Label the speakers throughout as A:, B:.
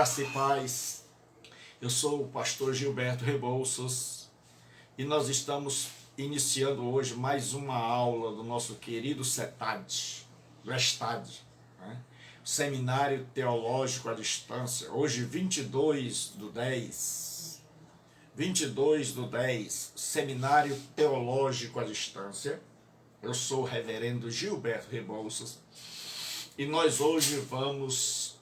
A: Graça e paz. Eu sou o pastor Gilberto Rebouças e nós estamos iniciando hoje mais uma aula do nosso querido SETAD, do ESTAD, né? Seminário Teológico à Distância. Hoje 22/10, Seminário Teológico à Distância. Eu sou o reverendo Gilberto Rebouças e nós hoje vamos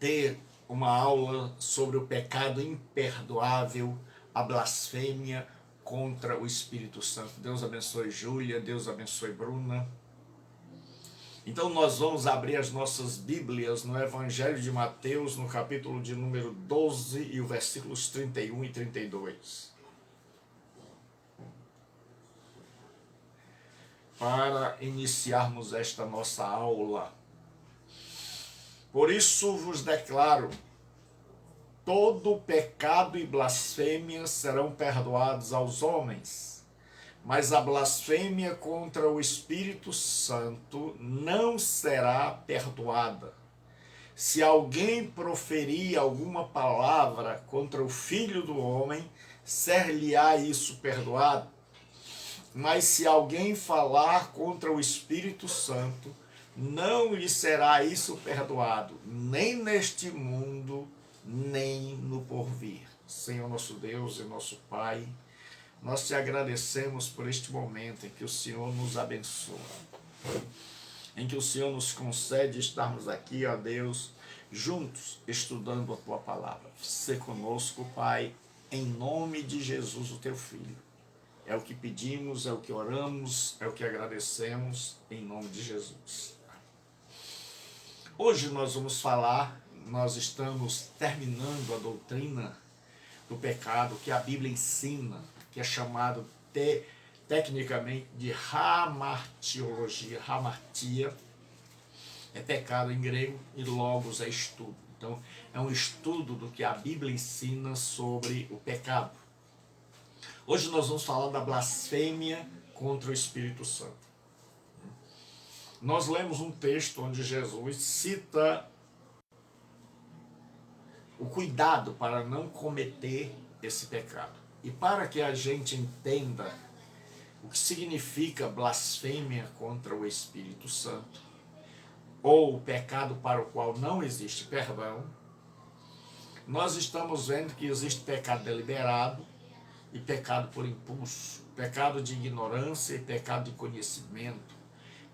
A: ter uma aula sobre o pecado imperdoável, a blasfêmia contra o Espírito Santo. Deus abençoe Júlia, Deus abençoe Bruna. Então nós vamos abrir as nossas Bíblias no Evangelho de Mateus, no capítulo de número 12 e os versículos 31 e 32. Para iniciarmos esta nossa aula. Por isso vos declaro, todo pecado e blasfêmia serão perdoados aos homens, mas a blasfêmia contra o Espírito Santo não será perdoada. Se alguém proferir alguma palavra contra o Filho do Homem, ser-lhe-á isso perdoado. Mas se alguém falar contra o Espírito Santo, não lhe será isso perdoado, nem neste mundo, nem no porvir. Senhor nosso Deus e nosso Pai, nós te agradecemos por este momento em que o Senhor nos abençoa, em que o Senhor nos concede estarmos aqui, ó Deus, juntos, estudando a Tua Palavra. Se conosco, Pai, em nome de Jesus, o Teu Filho. É o que pedimos, é o que oramos, é o que agradecemos, em nome de Jesus. Hoje nós vamos falar, nós estamos terminando a doutrina do pecado que a Bíblia ensina, que é chamado tecnicamente de hamartiologia. Hamartia é pecado em grego e logos é estudo. Então é um estudo do que a Bíblia ensina sobre o pecado. Hoje nós vamos falar da blasfêmia contra o Espírito Santo. Nós lemos um texto onde Jesus cita o cuidado para não cometer esse pecado. E para que a gente entenda o que significa blasfêmia contra o Espírito Santo, ou o pecado para o qual não existe perdão, nós estamos vendo que existe pecado deliberado e pecado por impulso, pecado de ignorância e pecado de conhecimento,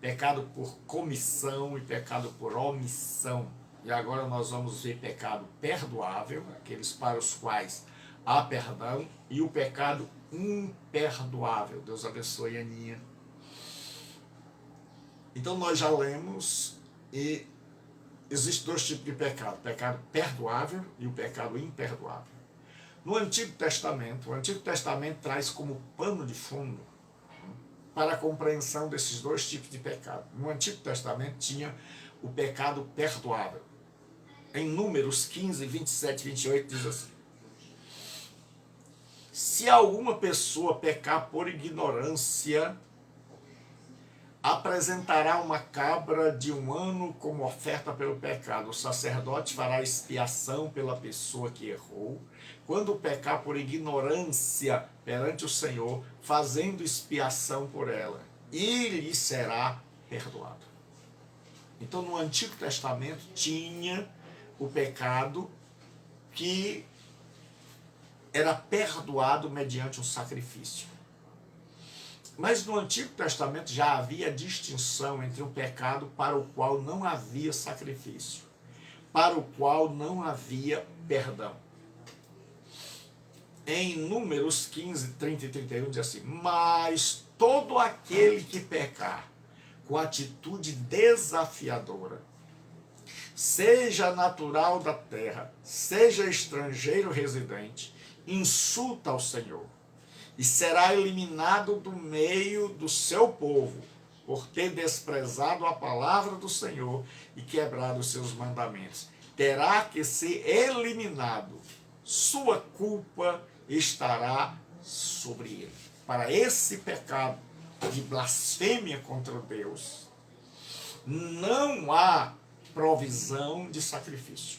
A: pecado por comissão e pecado por omissão. E agora nós vamos ver pecado perdoável, aqueles para os quais há perdão, e o pecado imperdoável. Deus abençoe a Aninha. Então nós já lemos e existem dois tipos de pecado: pecado perdoável e o pecado imperdoável. No Antigo Testamento, o Antigo Testamento traz como pano de fundo para a compreensão desses dois tipos de pecado. No Antigo Testamento tinha o pecado perdoável. Em Números 15, 27 e 28 diz assim: se alguma pessoa pecar por ignorância, apresentará uma cabra de 1 ano como oferta pelo pecado. O sacerdote fará expiação pela pessoa que errou, quando pecar por ignorância perante o Senhor, fazendo expiação por ela, e lhe será perdoado. Então, no Antigo Testamento tinha o pecado que era perdoado mediante um sacrifício. Mas no Antigo Testamento já havia distinção entre o pecado para o qual não havia sacrifício, para o qual não havia perdão. Em Números 15, 30 e 31 diz assim: mas todo aquele que pecar com atitude desafiadora, seja natural da terra, seja estrangeiro residente, insulta ao Senhor, e será eliminado do meio do seu povo, por ter desprezado a palavra do Senhor e quebrado os seus mandamentos. Terá que ser eliminado, sua culpa estará sobre ele. Para esse pecado de blasfêmia contra Deus, não há provisão de sacrifício.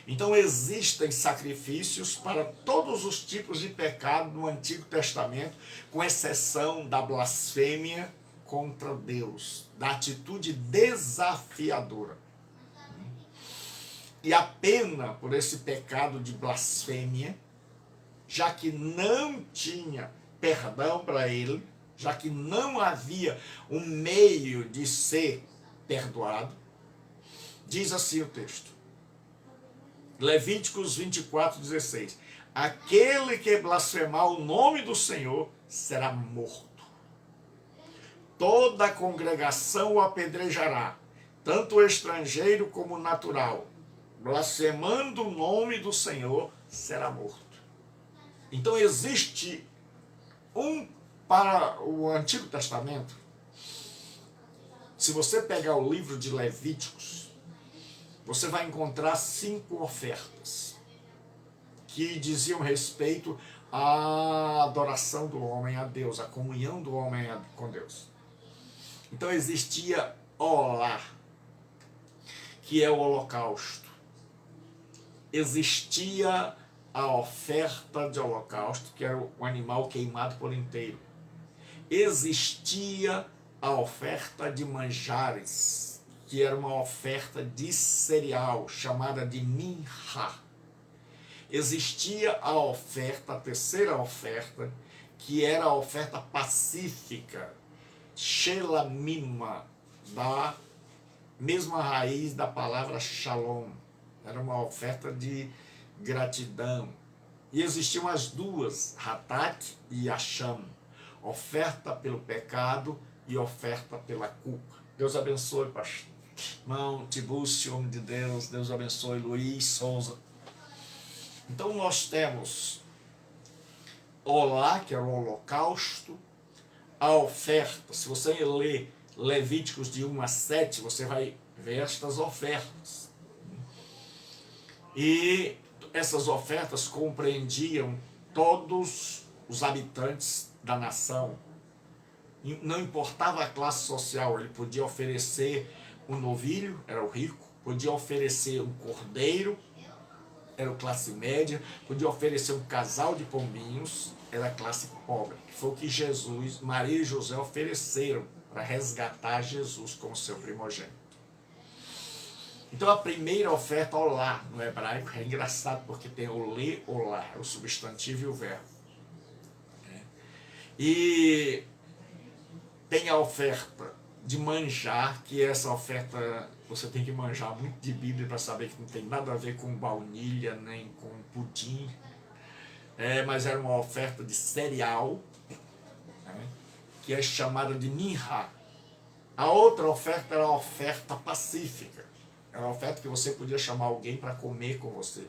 A: Então existem sacrifícios para todos os tipos de pecado no Antigo Testamento, com exceção da blasfêmia contra Deus, da atitude desafiadora. E a pena por esse pecado de blasfêmia, já que não tinha perdão para ele, já que não havia um meio de ser perdoado, diz assim o texto, Levíticos 24:16, aquele que blasfemar o nome do Senhor será morto. Toda a congregação o apedrejará, tanto o estrangeiro como o natural. Blasfemando o nome do Senhor será morto. Então existe para o Antigo Testamento, se você pegar o livro de Levíticos, você vai encontrar 5 ofertas que diziam respeito à adoração do homem a Deus, à comunhão do homem com Deus. Então existia Olá, que é o holocausto. Existia a oferta de holocausto, que era o animal queimado por inteiro. Existia a oferta de manjares, que era uma oferta de cereal, chamada de minhá. Existia a oferta, a terceira oferta, que era a oferta pacífica, shelamima, da mesma raiz da palavra shalom. Era uma oferta de gratidão. E existiam as duas, Hatat e Asham, oferta pelo pecado e oferta pela culpa. Deus abençoe, pastor. Irmão Tibúcio, homem de Deus, Deus abençoe, Luiz Souza. Então nós temos Olá, que é o holocausto, a oferta. Se você ler Levíticos de 1 a 7, você vai ver estas ofertas. E essas ofertas compreendiam todos os habitantes da nação. Não importava a classe social, ele podia oferecer um novilho, era o rico, podia oferecer um cordeiro, era a classe média, podia oferecer um casal de pombinhos, era a classe pobre. Foi o que Jesus, Maria e José ofereceram para resgatar Jesus como seu primogênito. Então a primeira oferta, olá, no hebraico, é engraçado porque tem o le, olá, o substantivo e o verbo. E tem a oferta de manjar, que essa oferta você tem que manjar muito de Bíblia para saber que não tem nada a ver com baunilha, nem com pudim. Mas era uma oferta de cereal, que é chamada de minhá. A outra oferta era a oferta pacífica. Era a oferta que você podia chamar alguém para comer com você.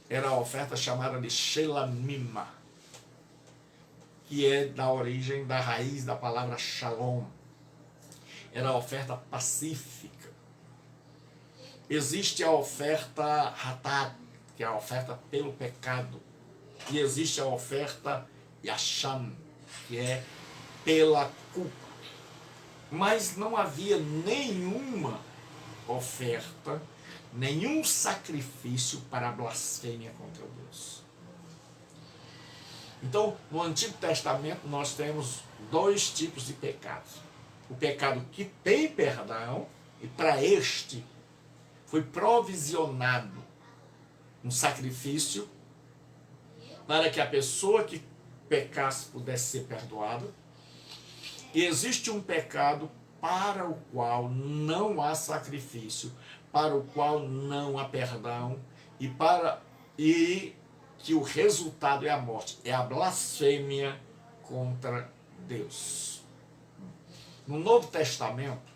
A: Era a oferta chamada de shelamima, que é da origem, da raiz da palavra shalom. Era a oferta pacífica. Existe a oferta hatat, que é a oferta pelo pecado. E existe a oferta yasham, que é pela culpa. Mas não havia nenhuma oferta, nenhum sacrifício para a blasfêmia contra Deus. Então, no Antigo Testamento, nós temos 2 tipos de pecados. O pecado que tem perdão, e para este foi provisionado um sacrifício para que a pessoa que pecasse pudesse ser perdoada. E existe um pecado para o qual não há sacrifício, para o qual não há perdão, e que o resultado é a morte, é a blasfêmia contra Deus. No Novo Testamento,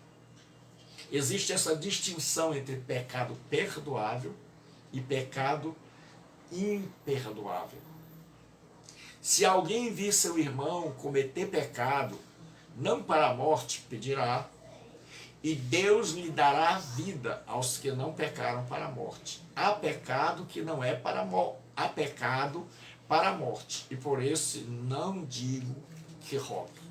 A: existe essa distinção entre pecado perdoável e pecado imperdoável. Se alguém vir seu irmão cometer pecado, não para a morte pedirá, e Deus lhe dará vida aos que não pecaram para a morte. Há pecado que não é para a morte, há pecado para a morte, e por esse não digo que rogue.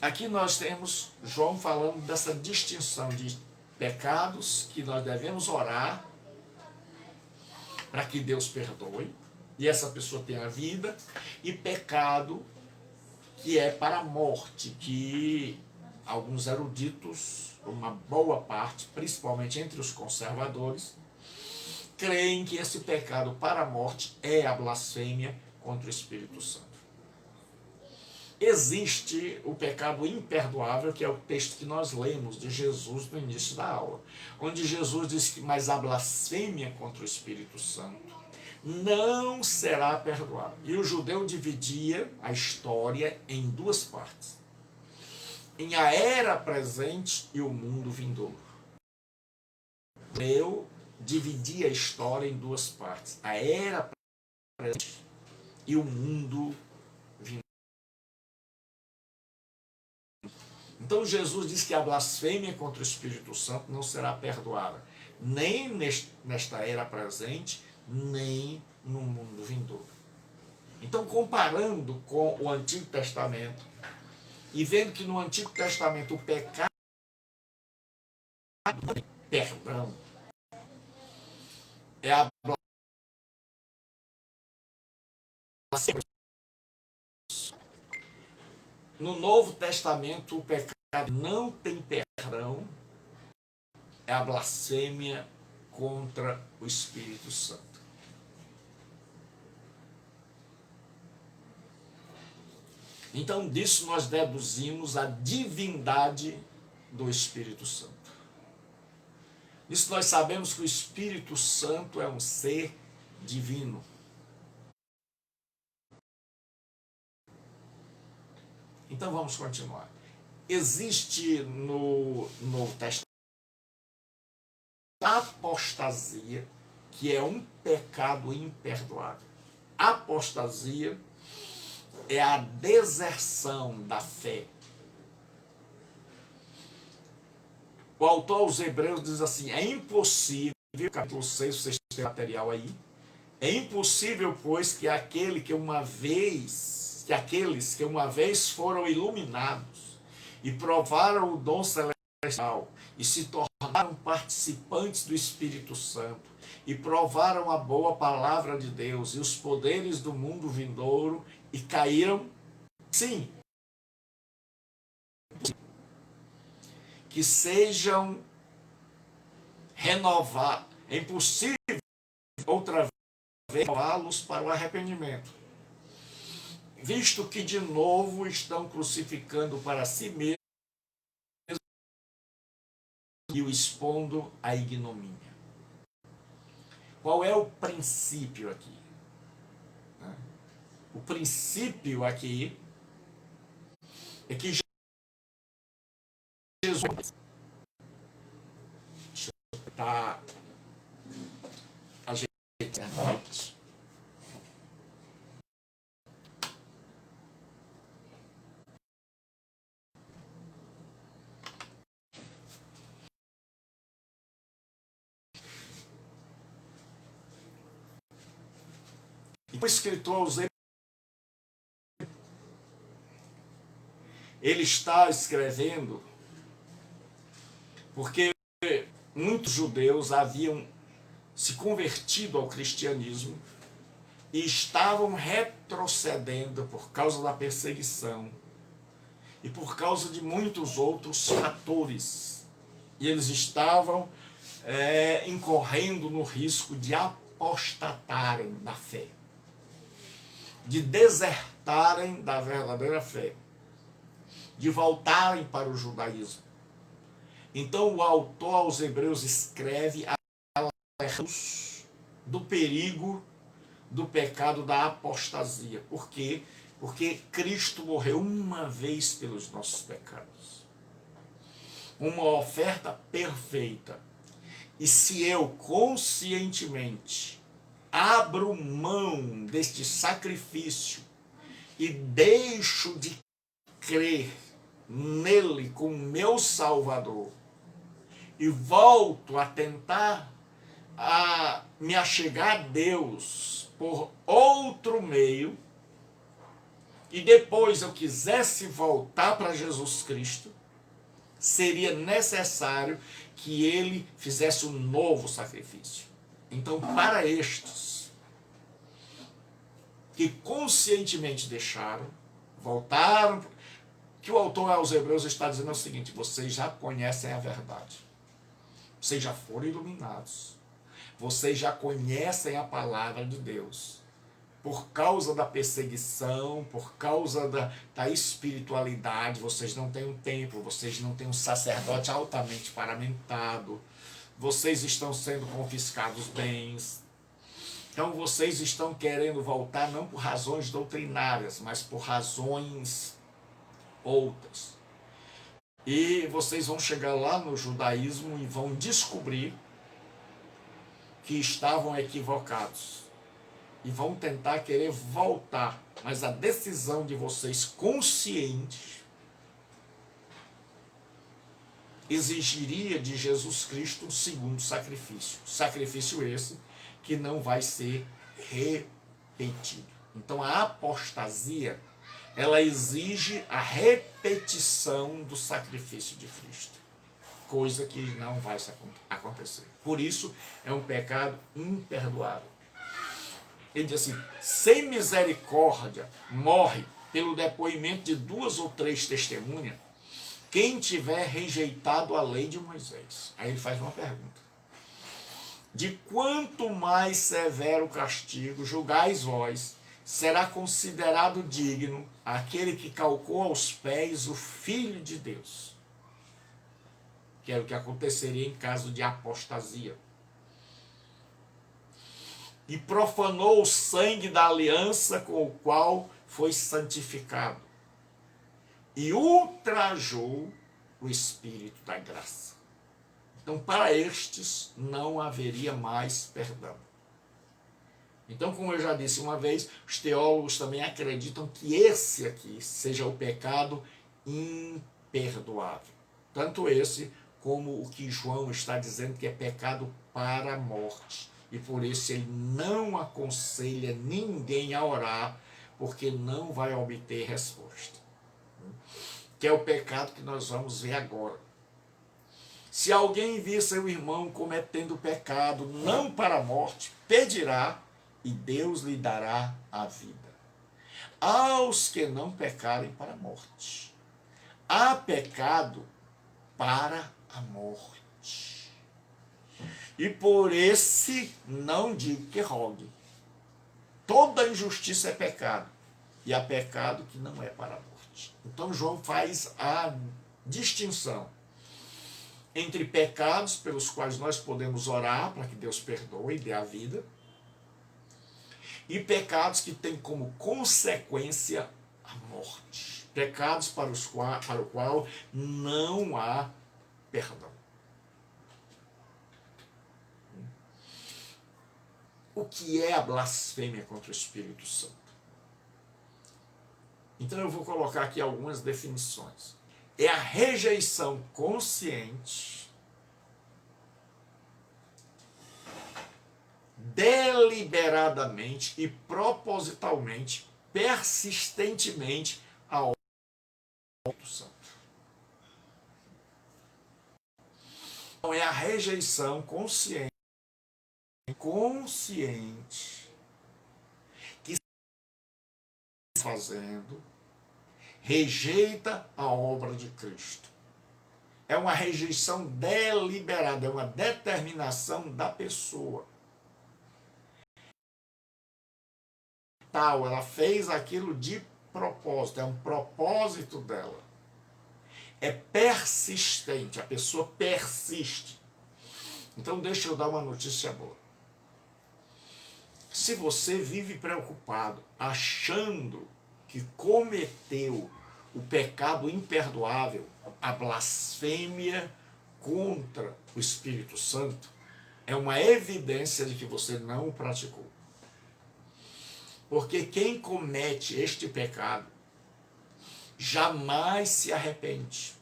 A: Aqui nós temos João falando dessa distinção de pecados que nós devemos orar para que Deus perdoe e essa pessoa tenha vida, e pecado, que é para a morte, que alguns eruditos, uma boa parte, principalmente entre os conservadores, creem que esse pecado para a morte é a blasfêmia contra o Espírito Santo. Existe o pecado imperdoável, que é o texto que nós lemos de Jesus no início da aula, onde Jesus diz que mas a blasfêmia contra o Espírito Santo não será perdoada. E o judeu dividia a história em duas partes: em a era presente e o mundo vindouro. O judeu dividia a história em duas partes: a era presente e o mundo vindouro. Então Jesus diz que a blasfêmia contra o Espírito Santo não será perdoada, nem nesta era presente, nem no mundo vindouro. Então, comparando com o Antigo Testamento, e vendo que no Antigo Testamento o pecado perdão é a blasfêmia. No Novo Testamento o pecado não tem perdão, é a blasfêmia contra o Espírito Santo. Então, disso nós deduzimos a divindade do Espírito Santo. Disso nós sabemos que o Espírito Santo é um ser divino. Então vamos continuar. Existe no Novo Testamento a apostasia, que é um pecado imperdoável. Apostasia é a deserção da fé. O autor aos Hebreus diz assim: é impossível, capítulo 6, vocês têm material aí, é impossível, pois, que aqueles que uma vez foram iluminados e provaram o dom celestial e se tornaram participantes do Espírito Santo e provaram a boa palavra de Deus e os poderes do mundo vindouro e caíram, sim, que sejam renovados. É impossível outra vez renová-los para o arrependimento, visto que de novo estão crucificando para si mesmos e o expondo à ignomínia. Qual é o princípio aqui? O princípio aqui é que Jesus está ajeitando. E o escritor aos Hebreus, ele está escrevendo porque muitos judeus haviam se convertido ao cristianismo e estavam retrocedendo por causa da perseguição e por causa de muitos outros fatores. E eles estavam incorrendo no risco de apostatarem da fé, de desertarem da verdadeira fé, de voltarem para o judaísmo. Então o autor aos Hebreus escreve alerta-os do perigo do pecado da apostasia. Por quê? Porque Cristo morreu uma vez pelos nossos pecados. Uma oferta perfeita. E se eu conscientemente abro mão deste sacrifício e deixo de crer nele como meu Salvador e volto a tentar a me achegar a Deus por outro meio, e depois eu quisesse voltar para Jesus Cristo, seria necessário que ele fizesse um novo sacrifício. Então, para estes que conscientemente deixaram, voltaram, que o autor aos Hebreus está dizendo é o seguinte: vocês já conhecem a verdade, vocês já foram iluminados, vocês já conhecem a palavra de Deus. Por causa da perseguição, por causa da espiritualidade, vocês não têm um templo, vocês não têm um sacerdote altamente paramentado, vocês estão sendo confiscados bens. Então vocês estão querendo voltar não por razões doutrinárias, mas por razões outras. E vocês vão chegar lá no judaísmo e vão descobrir que estavam equivocados. E vão tentar querer voltar. Mas a decisão de vocês conscientes exigiria de Jesus Cristo um segundo sacrifício. Sacrifício esse que não vai ser repetido. Então a apostasia, ela exige a repetição do sacrifício de Cristo. Coisa que não vai acontecer. Por isso é um pecado imperdoável. Ele diz assim: sem misericórdia morre pelo depoimento de 2 ou 3 testemunhas quem tiver rejeitado a lei de Moisés. Aí ele faz uma pergunta: de quanto mais severo castigo julgais vós, será considerado digno aquele que calcou aos pés o Filho de Deus? Que era o que aconteceria em caso de apostasia. E profanou o sangue da aliança com o qual foi santificado, e ultrajou o Espírito da graça. Então, para estes não haveria mais perdão. Então, como eu já disse uma vez, os teólogos também acreditam que esse aqui seja o pecado imperdoável. Tanto esse como o que João está dizendo que é pecado para a morte. E por isso ele não aconselha ninguém a orar, porque não vai obter resposta. Que é o pecado que nós vamos ver agora. Se alguém vir seu irmão cometendo pecado, não para a morte, pedirá e Deus lhe dará a vida. Aos que não pecarem para a morte. Há pecado para a morte. E por esse não digo que rogue. Toda injustiça é pecado. E há pecado que não é para a morte. Então João faz a distinção entre pecados pelos quais nós podemos orar para que Deus perdoe e dê a vida, e pecados que têm como consequência a morte. Pecados para o qual não há perdão. O que é a blasfêmia contra o Espírito Santo? Então eu vou colocar aqui algumas definições. É a rejeição consciente, deliberadamente e propositalmente, persistentemente ao Espírito Santo. Então é a rejeição consciente que está fazendo, rejeita a obra de Cristo. É uma rejeição deliberada, é uma determinação da pessoa. Ela fez aquilo de propósito, é um propósito dela. É persistente, a pessoa persiste. Então deixa eu dar uma notícia boa. Se você vive preocupado, achando que cometeu o pecado imperdoável, a blasfêmia contra o Espírito Santo, é uma evidência de que você não o praticou. Porque quem comete este pecado jamais se arrepende.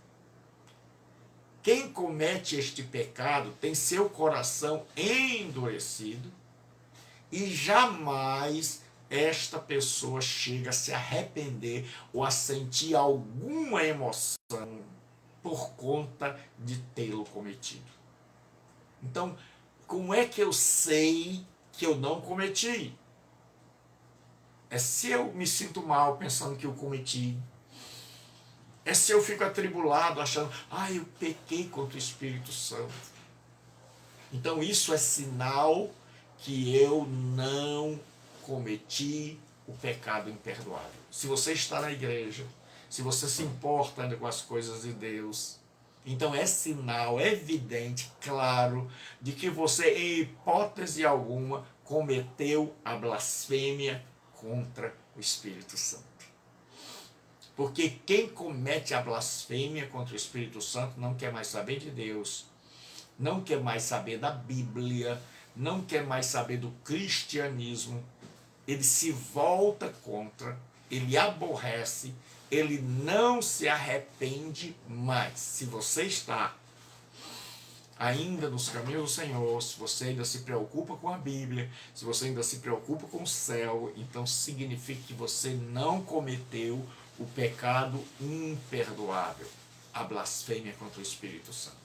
A: Quem comete este pecado tem seu coração endurecido e jamais esta pessoa chega a se arrepender ou a sentir alguma emoção por conta de tê-lo cometido. Então, como é que eu sei que eu não cometi? É se eu me sinto mal pensando que eu cometi. É se eu fico atribulado achando, eu pequei contra o Espírito Santo. Então isso é sinal que eu não cometi o pecado imperdoável. Se você está na igreja, se você se importa com as coisas de Deus, então é sinal evidente, claro, de que você, em hipótese alguma, cometeu a blasfêmia contra o Espírito Santo. Porque quem comete a blasfêmia contra o Espírito Santo não quer mais saber de Deus, não quer mais saber da Bíblia, não quer mais saber do cristianismo, ele se volta contra, ele aborrece, ele não se arrepende mais. Se você está ainda nos caminhos do Senhor, se você ainda se preocupa com a Bíblia, se você ainda se preocupa com o céu, então significa que você não cometeu o pecado imperdoável, a blasfêmia contra o Espírito Santo.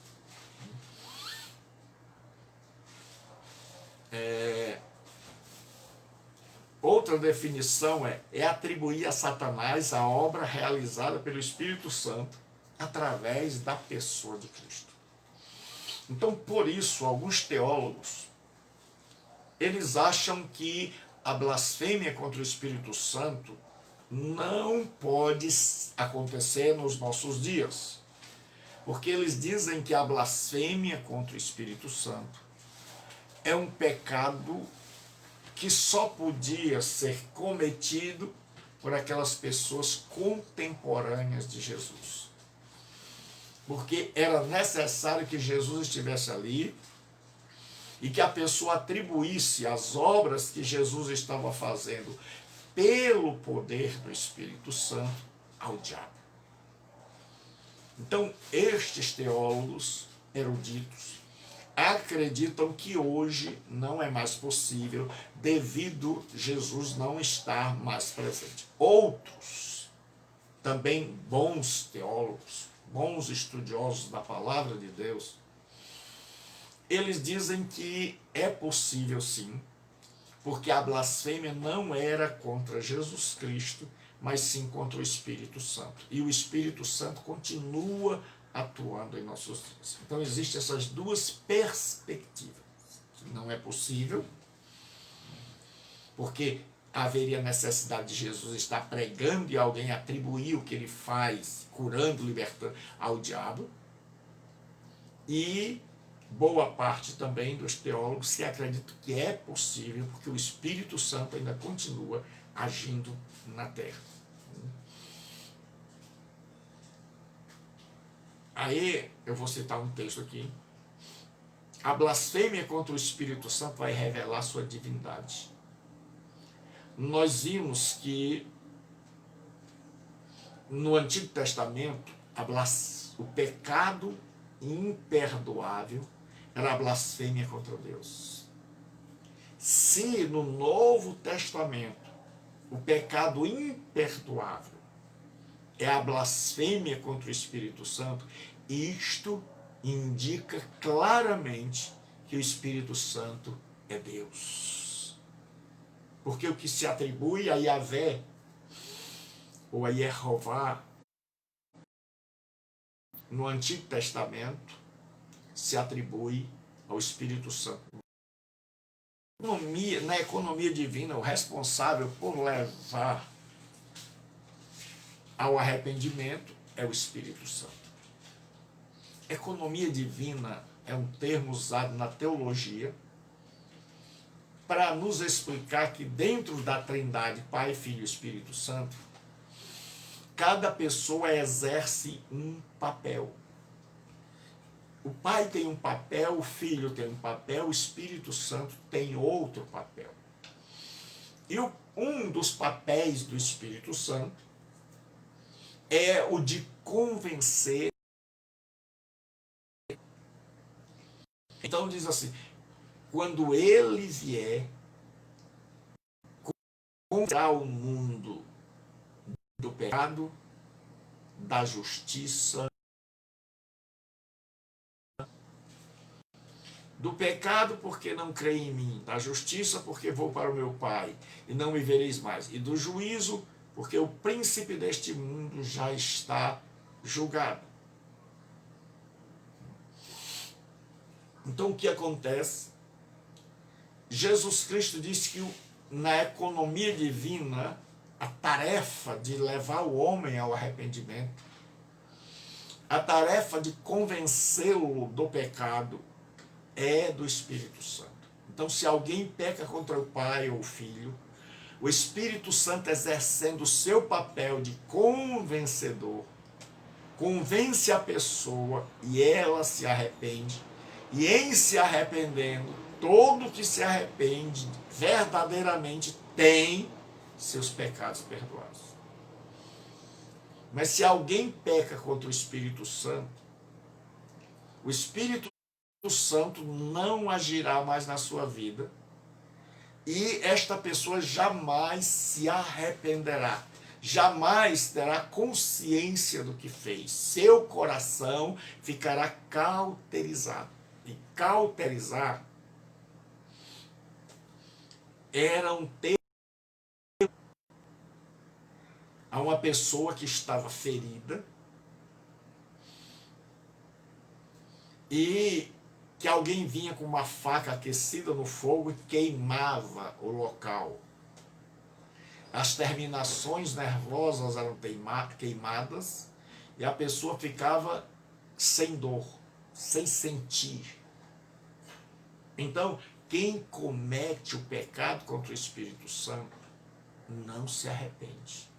A: Outra definição é atribuir a Satanás a obra realizada pelo Espírito Santo através da pessoa de Cristo. Então, por isso, alguns teólogos, eles acham que a blasfêmia contra o Espírito Santo não pode acontecer nos nossos dias. Porque eles dizem que a blasfêmia contra o Espírito Santo é um pecado que só podia ser cometido por aquelas pessoas contemporâneas de Jesus. Porque era necessário que Jesus estivesse ali e que a pessoa atribuísse as obras que Jesus estava fazendo pelo poder do Espírito Santo ao diabo. Então, estes teólogos eruditos acreditam que hoje não é mais possível devido Jesus não estar mais presente. Outros, também bons teólogos, bons estudiosos da palavra de Deus, eles dizem que é possível sim, porque a blasfêmia não era contra Jesus Cristo, mas sim contra o Espírito Santo. E o Espírito Santo continua atuando em nossos dias. Então existem essas duas perspectivas. Não é possível, porque haveria necessidade de Jesus estar pregando e alguém atribuir o que ele faz, curando, libertando, ao diabo. E boa parte também dos teólogos que acreditam que é possível, porque o Espírito Santo ainda continua agindo na terra. Aí eu vou citar um texto aqui. A blasfêmia contra o Espírito Santo vai revelar sua divindade. Nós vimos que no Antigo Testamento o pecado imperdoável era a blasfêmia contra Deus. Se no Novo Testamento o pecado imperdoável é a blasfêmia contra o Espírito Santo, isto indica claramente que o Espírito Santo é Deus. Porque o que se atribui a Yahvé ou a Yehová no Antigo Testamento se atribui ao Espírito Santo. Na economia divina, o responsável por levar ao arrependimento é o Espírito Santo. Economia divina é um termo usado na teologia para nos explicar que dentro da Trindade, Pai, Filho e Espírito Santo, cada pessoa exerce um papel. O Pai tem um papel, o Filho tem um papel, o Espírito Santo tem outro papel. E um dos papéis do Espírito Santo é o de convencer. Então diz assim, quando ele vier, convencerá o mundo do pecado, da justiça Do pecado, porque não creem em mim. Da justiça, porque vou para o meu Pai, e não me vereis mais. E do juízo, porque o príncipe deste mundo já está julgado. Então, o que acontece? Jesus Cristo disse que na economia divina, a tarefa de levar o homem ao arrependimento, a tarefa de convencê-lo do pecado, é do Espírito Santo. Então, se alguém peca contra o pai ou o filho, o Espírito Santo, exercendo o seu papel de convencedor, convence a pessoa e ela se arrepende. E em se arrependendo, todo que se arrepende verdadeiramente tem seus pecados perdoados. Mas se alguém peca contra o Espírito Santo, o Espírito Santo não agirá mais na sua vida e esta pessoa jamais se arrependerá, jamais terá consciência do que fez. Seu coração ficará cauterizado. E cauterizar era um termo a uma pessoa que estava ferida e que alguém vinha com uma faca aquecida no fogo e queimava o local. As terminações nervosas eram queimadas e a pessoa ficava sem dor, sem sentir. Então, quem comete o pecado contra o Espírito Santo não se arrepende,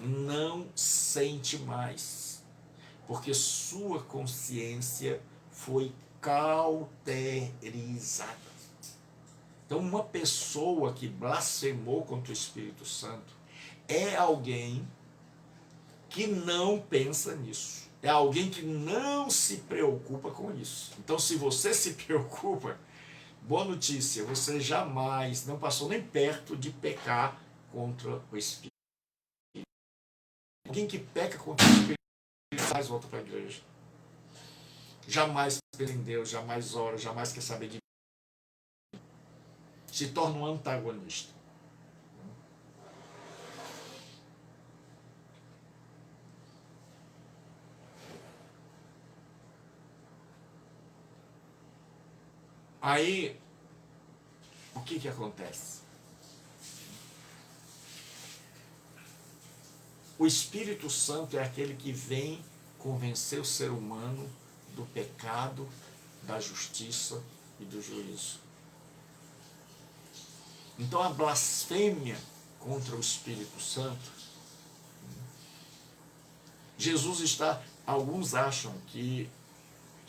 A: não sente mais, porque sua consciência foi cauterizada. Então, uma pessoa que blasfemou contra o Espírito Santo é alguém que não pensa nisso. É alguém que não se preocupa com isso. Então, se você se preocupa, boa notícia, você jamais, não passou nem perto de pecar contra o Espírito. Alguém que peca contra o Espírito jamais volta para a igreja. Jamais pensa em Deus, jamais ora, jamais quer saber de Deus. Se torna um antagonista. Aí, o que acontece? O Espírito Santo é aquele que vem convencer o ser humano do pecado, da justiça e do juízo. Então a blasfêmia contra o Espírito Santo, Jesus está, alguns acham que,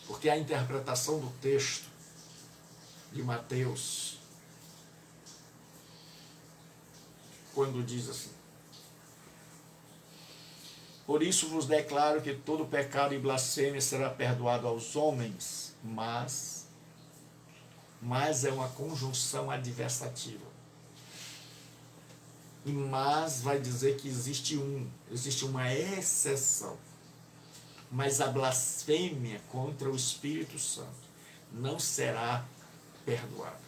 A: porque a interpretação do texto de Mateus, quando diz assim: por isso vos declaro que todo pecado e blasfêmia será perdoado aos homens, mas é uma conjunção adversativa. E mas vai dizer que existe uma exceção. Mas a blasfêmia contra o Espírito Santo não será perdoada.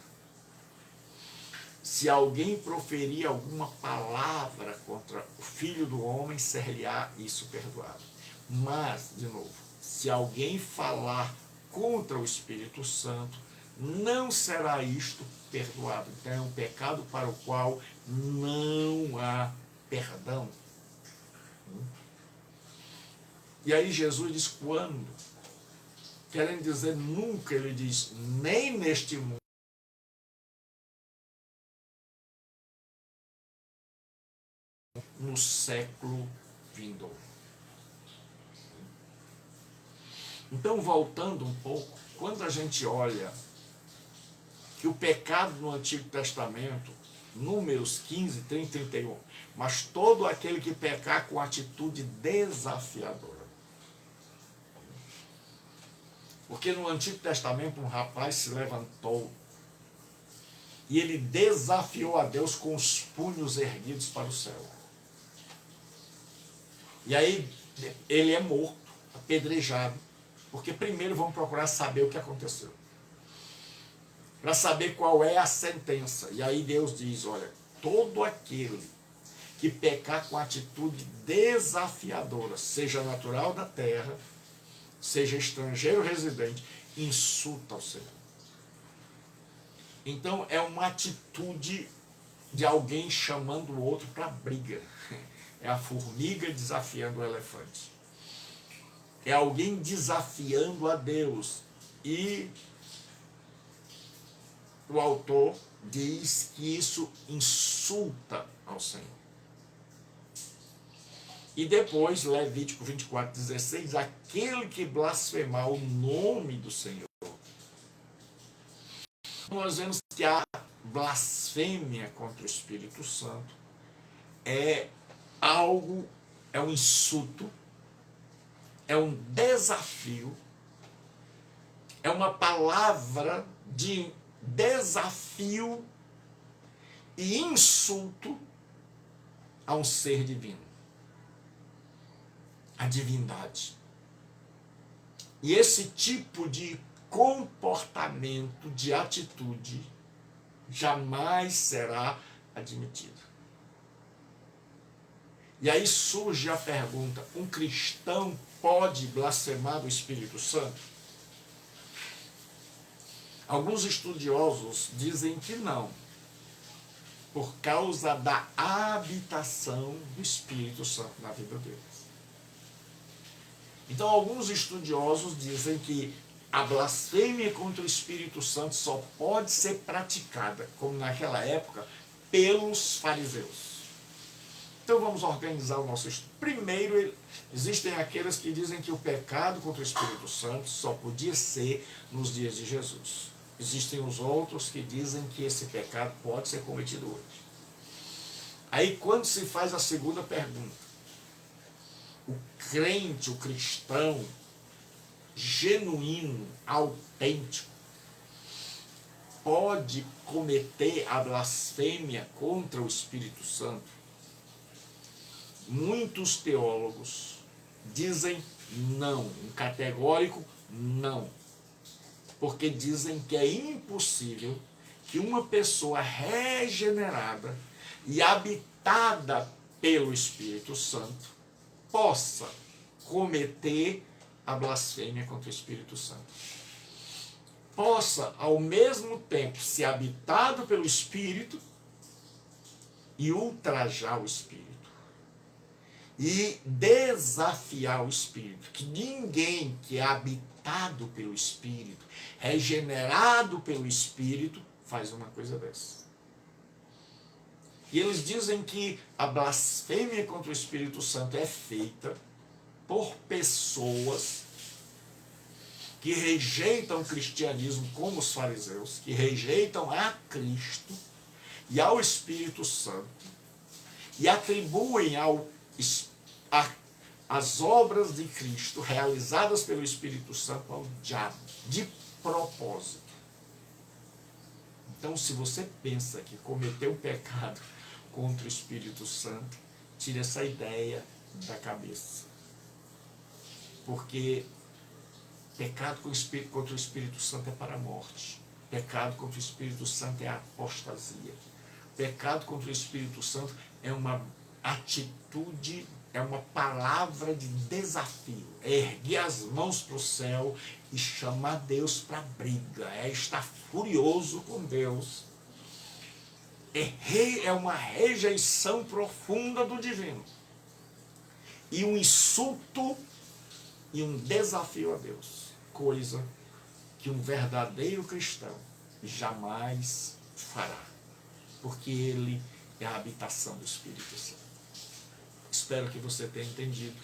A: Se alguém proferir alguma palavra contra o Filho do Homem, ser-lhe-á isso perdoado. Mas, de novo, se alguém falar contra o Espírito Santo, não será isto perdoado. Então é um pecado para o qual não há perdão. E aí Jesus diz quando? Querendo dizer nunca, ele diz, nem neste mundo, no século vindouro. Então, voltando um pouco, quando a gente olha que o pecado no Antigo Testamento, Números 15, 30 e 31, mas todo aquele que pecar com atitude desafiadora. Porque no Antigo Testamento um rapaz se levantou e ele desafiou a Deus com os punhos erguidos para o céu. E aí ele é morto, apedrejado, porque primeiro vamos procurar saber o que aconteceu. para saber qual é a sentença. E aí Deus diz, olha, todo aquele que pecar com atitude desafiadora, seja natural da terra, seja estrangeiro residente, insulta ao Senhor. Então é uma atitude de alguém chamando o outro para briga. É a formiga desafiando o elefante. É alguém desafiando a Deus. E o autor diz que isso insulta ao Senhor. E depois, Levítico 24:16, aquele que blasfemar o nome do Senhor. Nós vemos que a blasfêmia contra o Espírito Santo é algo, é um insulto, é um desafio, é uma palavra de desafio e insulto a um ser divino, a divindade. E esse tipo de comportamento, de atitude, jamais será admitido. E aí surge a pergunta, um cristão pode blasfemar do Espírito Santo? Alguns estudiosos dizem que não, por causa da habitação do Espírito Santo na vida deles. Então, alguns estudiosos dizem que a blasfêmia contra o Espírito Santo só pode ser praticada, como naquela época, pelos fariseus. Então vamos organizar o nosso estudo. Primeiro, existem aqueles que dizem que o pecado contra o Espírito Santo só podia ser nos dias de Jesus. Existem os outros que dizem que esse pecado pode ser cometido hoje. Aí quando se faz a segunda pergunta, o crente, o cristão, genuíno, autêntico, pode cometer a blasfêmia contra o Espírito Santo? Muitos teólogos dizem não, um categórico não, porque dizem que é impossível que uma pessoa regenerada e habitada pelo Espírito Santo possa cometer a blasfêmia contra o Espírito Santo. Possa, ao mesmo tempo, ser habitado pelo Espírito e ultrajar o Espírito. E desafiar o Espírito. Que ninguém que é habitado pelo Espírito, regenerado pelo Espírito, faz uma coisa dessa. E eles dizem que a blasfêmia contra o Espírito Santo é feita por pessoas que rejeitam o cristianismo como os fariseus, que rejeitam a Cristo e ao Espírito Santo e atribuem as obras de Cristo realizadas pelo Espírito Santo ao diabo, de propósito. Então, se você pensa que cometeu um pecado contra o Espírito Santo, tire essa ideia da cabeça. Porque pecado contra o Espírito Santo é para a morte. Pecado contra o Espírito Santo é a apostasia. Pecado contra o Espírito Santo é uma atitude, é uma palavra de desafio. É erguer as mãos para o céu e chamar Deus para briga. É estar furioso com Deus. É uma rejeição profunda do divino. E um insulto e um desafio a Deus. Coisa que um verdadeiro cristão jamais fará. Porque ele é a habitação do Espírito Santo. Espero que você tenha entendido.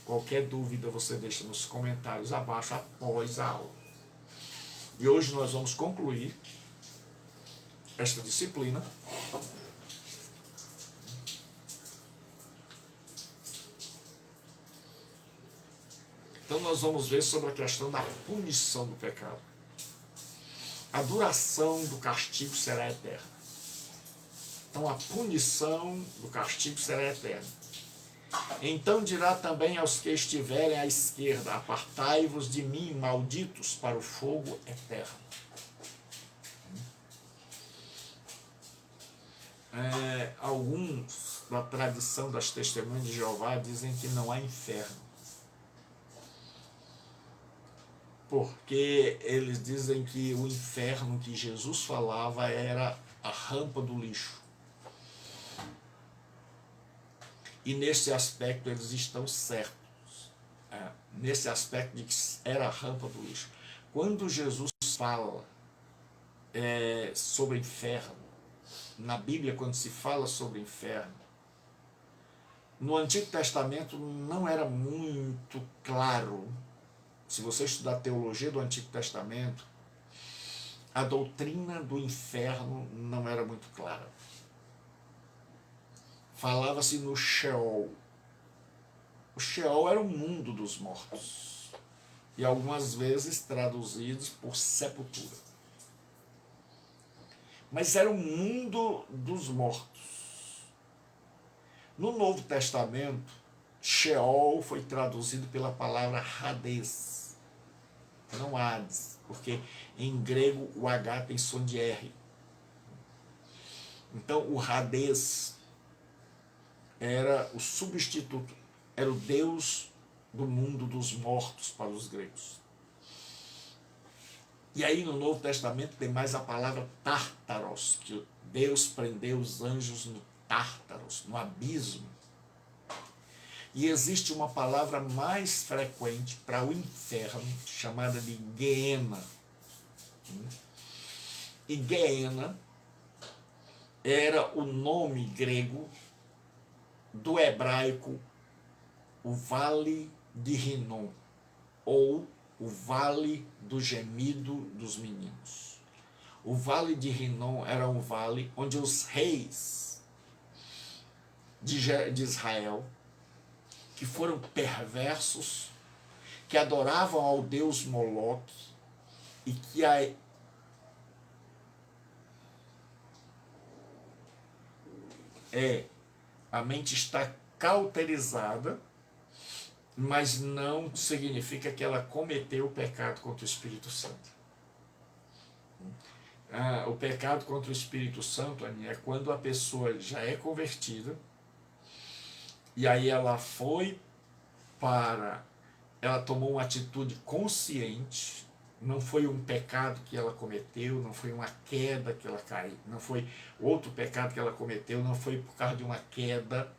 A: Qualquer dúvida você deixa nos comentários abaixo após a aula. E hoje nós vamos concluir esta disciplina então nós vamos ver sobre a questão da punição do pecado. A duração do castigo será eterna. Então a punição do castigo será eterna. Então dirá também aos que estiverem à esquerda: apartai-vos de mim, malditos, para o fogo eterno. Alguns da tradição das testemunhas de Jeová dizem que não há inferno, porque eles dizem que o inferno que Jesus falava era a rampa do lixo. E nesse aspecto eles estão certos. Nesse aspecto de que era a rampa do lixo. Quando Jesus fala sobre inferno, na Bíblia, quando se fala sobre inferno, no Antigo Testamento não era muito claro. Se você estudar a teologia do Antigo Testamento, a doutrina do inferno não era muito clara. Falava-se no Sheol. O Sheol era o mundo dos mortos, e algumas vezes traduzidos por sepultura. Mas era o mundo dos mortos. No Novo Testamento, Sheol foi traduzido pela palavra Hades, não Hades, porque em grego o H tem som de R. Então o Hades era o substituto, era o deus do mundo dos mortos para os gregos. E aí no Novo Testamento tem mais a palavra Tártaros, que Deus prendeu os anjos no Tártaros, no abismo. E existe uma palavra mais frequente para o inferno, chamada de Geena. E Geena era o nome grego do hebraico o Vale de Rinom, ou o Vale do Gemido dos Meninos. O Vale de Rinom era um vale onde os reis de Israel, que foram perversos, que adoravam ao deus Moloque, e que a mente está cauterizada, mas não significa que ela cometeu o pecado contra o Espírito Santo. O pecado contra o Espírito Santo, Aninha, é quando a pessoa já é convertida, e aí ela tomou uma atitude consciente, não foi um pecado que ela cometeu, não foi uma queda que ela caiu, não foi outro pecado que ela cometeu, não foi por causa de uma queda,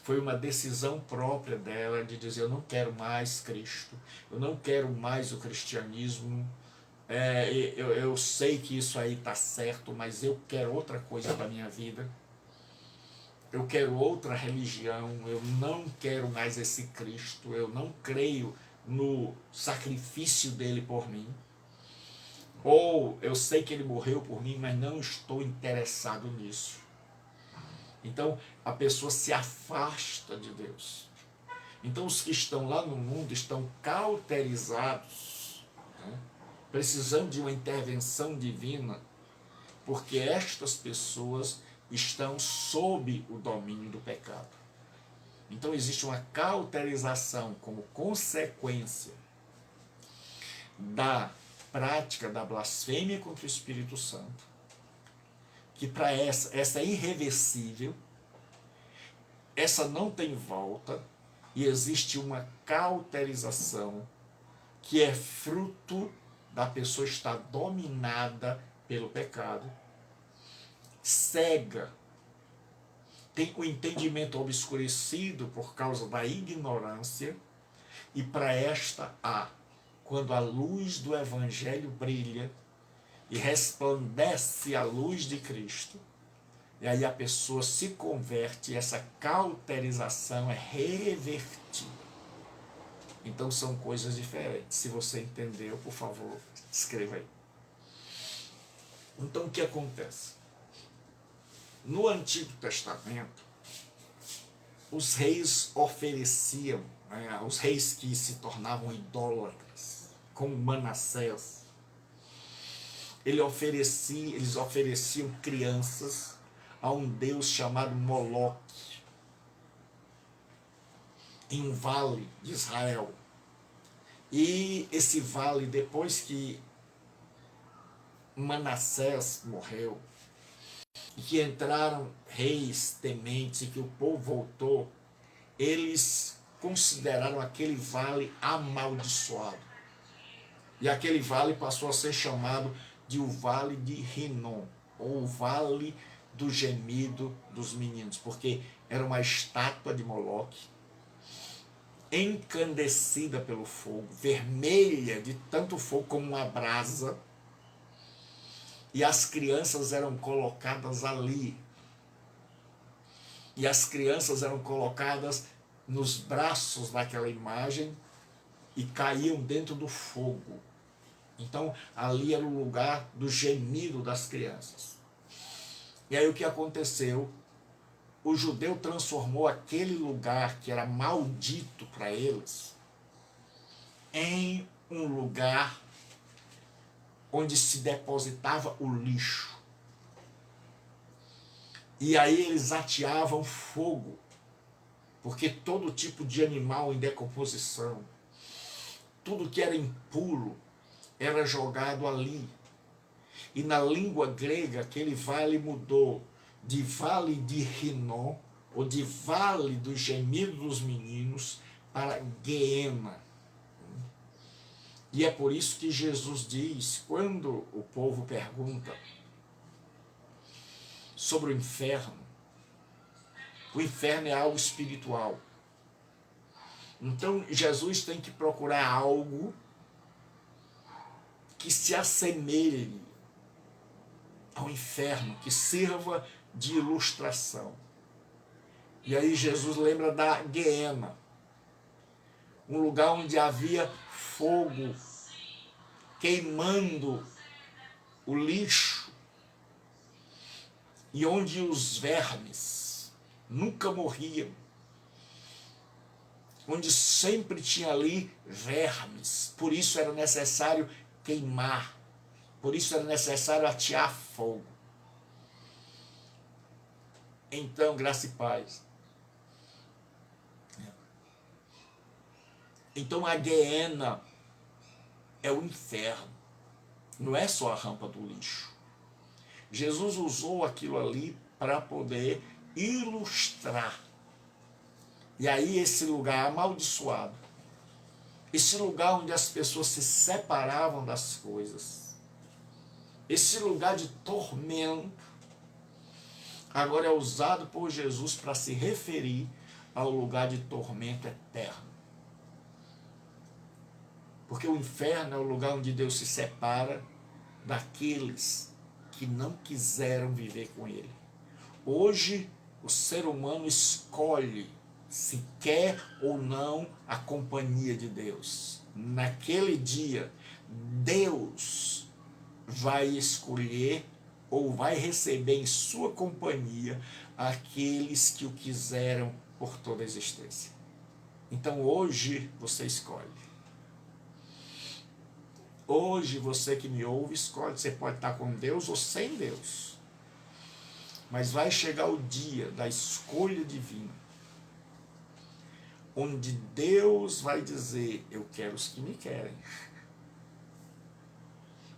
A: foi uma decisão própria dela de dizer: eu não quero mais Cristo, eu não quero mais o cristianismo, eu sei que isso aí está certo, mas eu quero outra coisa para a minha vida, eu quero outra religião, eu não quero mais esse Cristo, eu não creio no sacrifício dele por mim, ou eu sei que ele morreu por mim, mas não estou interessado nisso. Então a pessoa se afasta de Deus. Então os que estão lá no mundo estão cauterizados, precisando de uma intervenção divina, porque estas pessoas estão sob o domínio do pecado. Então existe uma cauterização como consequência da prática da blasfêmia contra o Espírito Santo, que para essa é irreversível, essa não tem volta, e existe uma cauterização que é fruto da pessoa estar dominada pelo pecado, cega, tem o entendimento obscurecido por causa da ignorância, e para esta quando a luz do Evangelho brilha e resplandece a luz de Cristo, e aí a pessoa se converte, e essa cauterização é revertida. Então são coisas diferentes. Se você entendeu, por favor, escreva aí. Então o que acontece? No Antigo Testamento, os reis ofereciam, os reis que se tornavam idólatras, como Manassés, eles ofereciam crianças a um deus chamado Moloque, em um vale de Israel. E esse vale, depois que Manassés morreu, e que entraram reis tementes e que o povo voltou, eles consideraram aquele vale amaldiçoado. E aquele vale passou a ser chamado de o Vale de Rinom, ou o Vale do Gemido dos Meninos, porque era uma estátua de Moloque, encandecida pelo fogo, vermelha de tanto fogo como uma brasa, e as crianças eram colocadas ali. E as crianças eram colocadas nos braços daquela imagem e caíam dentro do fogo. Então, ali era o lugar do gemido das crianças. E aí o que aconteceu? O judeu transformou aquele lugar que era maldito para eles em um lugar onde se depositava o lixo. E aí eles ateavam fogo, porque todo tipo de animal em decomposição, tudo que era impuro, era jogado ali. E na língua grega, aquele vale mudou de Vale de Rinom, ou de Vale do Gemido dos Meninos, para Guiena. E é por isso que Jesus diz, quando o povo pergunta sobre o inferno é algo espiritual. Então Jesus tem que procurar algo que se assemelhe ao inferno, que sirva de ilustração. E aí Jesus lembra da Guiena, um lugar onde havia fogo queimando o lixo e onde os vermes nunca morriam, onde sempre tinha ali vermes. Por isso era necessário queimar, por isso era necessário atear fogo. Então, graça e paz. Então a Guiena é o inferno, não é só a rampa do lixo. Jesus usou aquilo ali para poder ilustrar. E aí esse lugar amaldiçoado, esse lugar onde as pessoas se separavam das coisas, esse lugar de tormento, agora é usado por Jesus para se referir ao lugar de tormento eterno. Porque o inferno é o lugar onde Deus se separa daqueles que não quiseram viver com Ele. Hoje, o ser humano escolhe se quer ou não a companhia de Deus. Naquele dia, Deus vai escolher ou vai receber em sua companhia aqueles que o quiseram por toda a existência. Então hoje você escolhe. Hoje você que me ouve escolhe, você pode estar com Deus ou sem Deus. Mas vai chegar o dia da escolha divina, onde Deus vai dizer, eu quero os que me querem.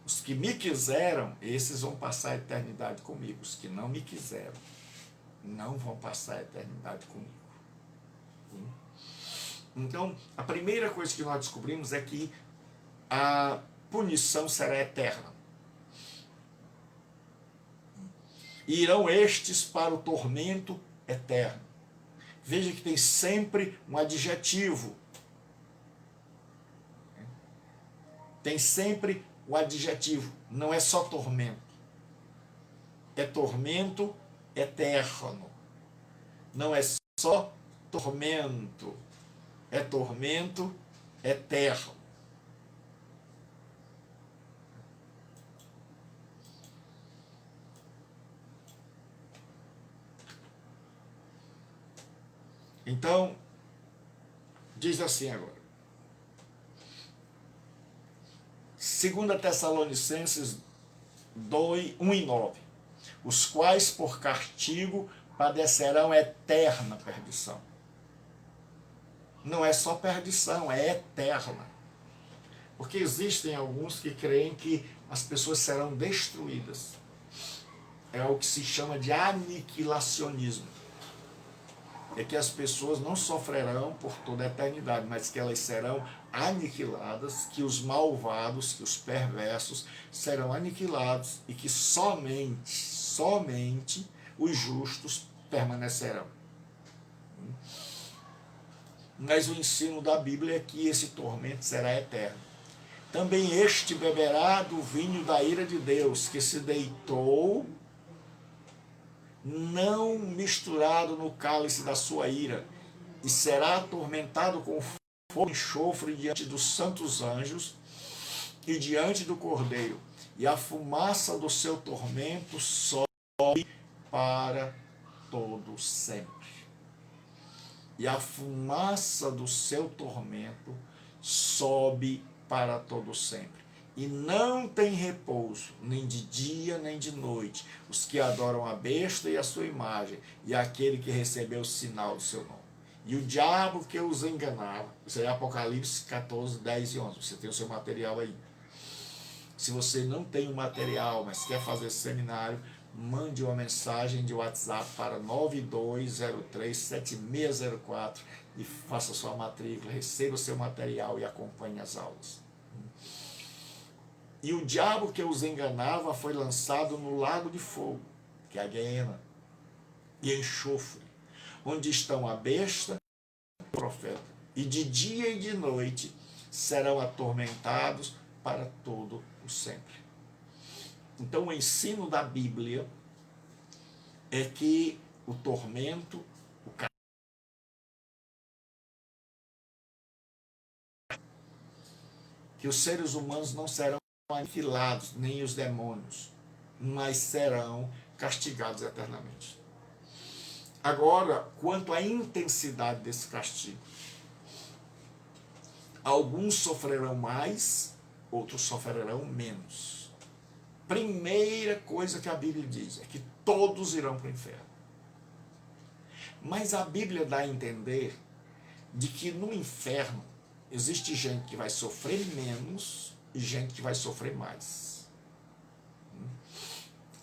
A: Os que me quiseram, esses vão passar a eternidade comigo. Os que não me quiseram, não vão passar a eternidade comigo. Então, a primeira coisa que nós descobrimos é que a punição será eterna. E irão estes para o tormento eterno. Veja que tem sempre um adjetivo. Tem sempre o adjetivo. Não é só tormento. É tormento eterno. Não é só tormento. É tormento eterno. Então, diz assim agora. 2 Tessalonicenses 2, 1 e 9. Os quais por castigo padecerão eterna perdição. Não é só perdição, é eterna. Porque existem alguns que creem que as pessoas serão destruídas. é o que se chama de aniquilacionismo. É que as pessoas não sofrerão por toda a eternidade, mas que elas serão aniquiladas, que os malvados, que os perversos serão aniquilados e que somente os justos permanecerão. Mas o ensino da Bíblia é que esse tormento será eterno. Também este beberá do vinho da ira de Deus, que se deitou, não misturado no cálice da sua ira, e será atormentado com fogo e enxofre diante dos santos anjos e diante do Cordeiro, e a fumaça do seu tormento sobe para todo sempre. E a fumaça do seu tormento sobe para todo sempre. E não tem repouso, nem de dia nem de noite, os que adoram a besta e a sua imagem, e aquele que recebeu o sinal do seu nome. E o diabo que os enganava, isso é Apocalipse 14, 10 e 11, você tem o seu material aí. Se você não tem o material, mas quer fazer esse seminário, mande uma mensagem de WhatsApp para 92037604 e faça sua matrícula, receba o seu material e acompanhe as aulas. E o diabo que os enganava foi lançado no lago de fogo, que é a Guiena, e enxofre, onde estão a besta e o profeta. E de dia e de noite serão atormentados para todo o sempre. Então o ensino da Bíblia é que o tormento, que os seres humanos não serão aniquilados, nem os demônios, mas serão castigados eternamente. Agora, quanto à intensidade desse castigo, alguns sofrerão mais, outros sofrerão menos. Primeira coisa que a Bíblia diz é que todos irão para o inferno. Mas a Bíblia dá a entender de que no inferno existe gente que vai sofrer menos e gente que vai sofrer mais.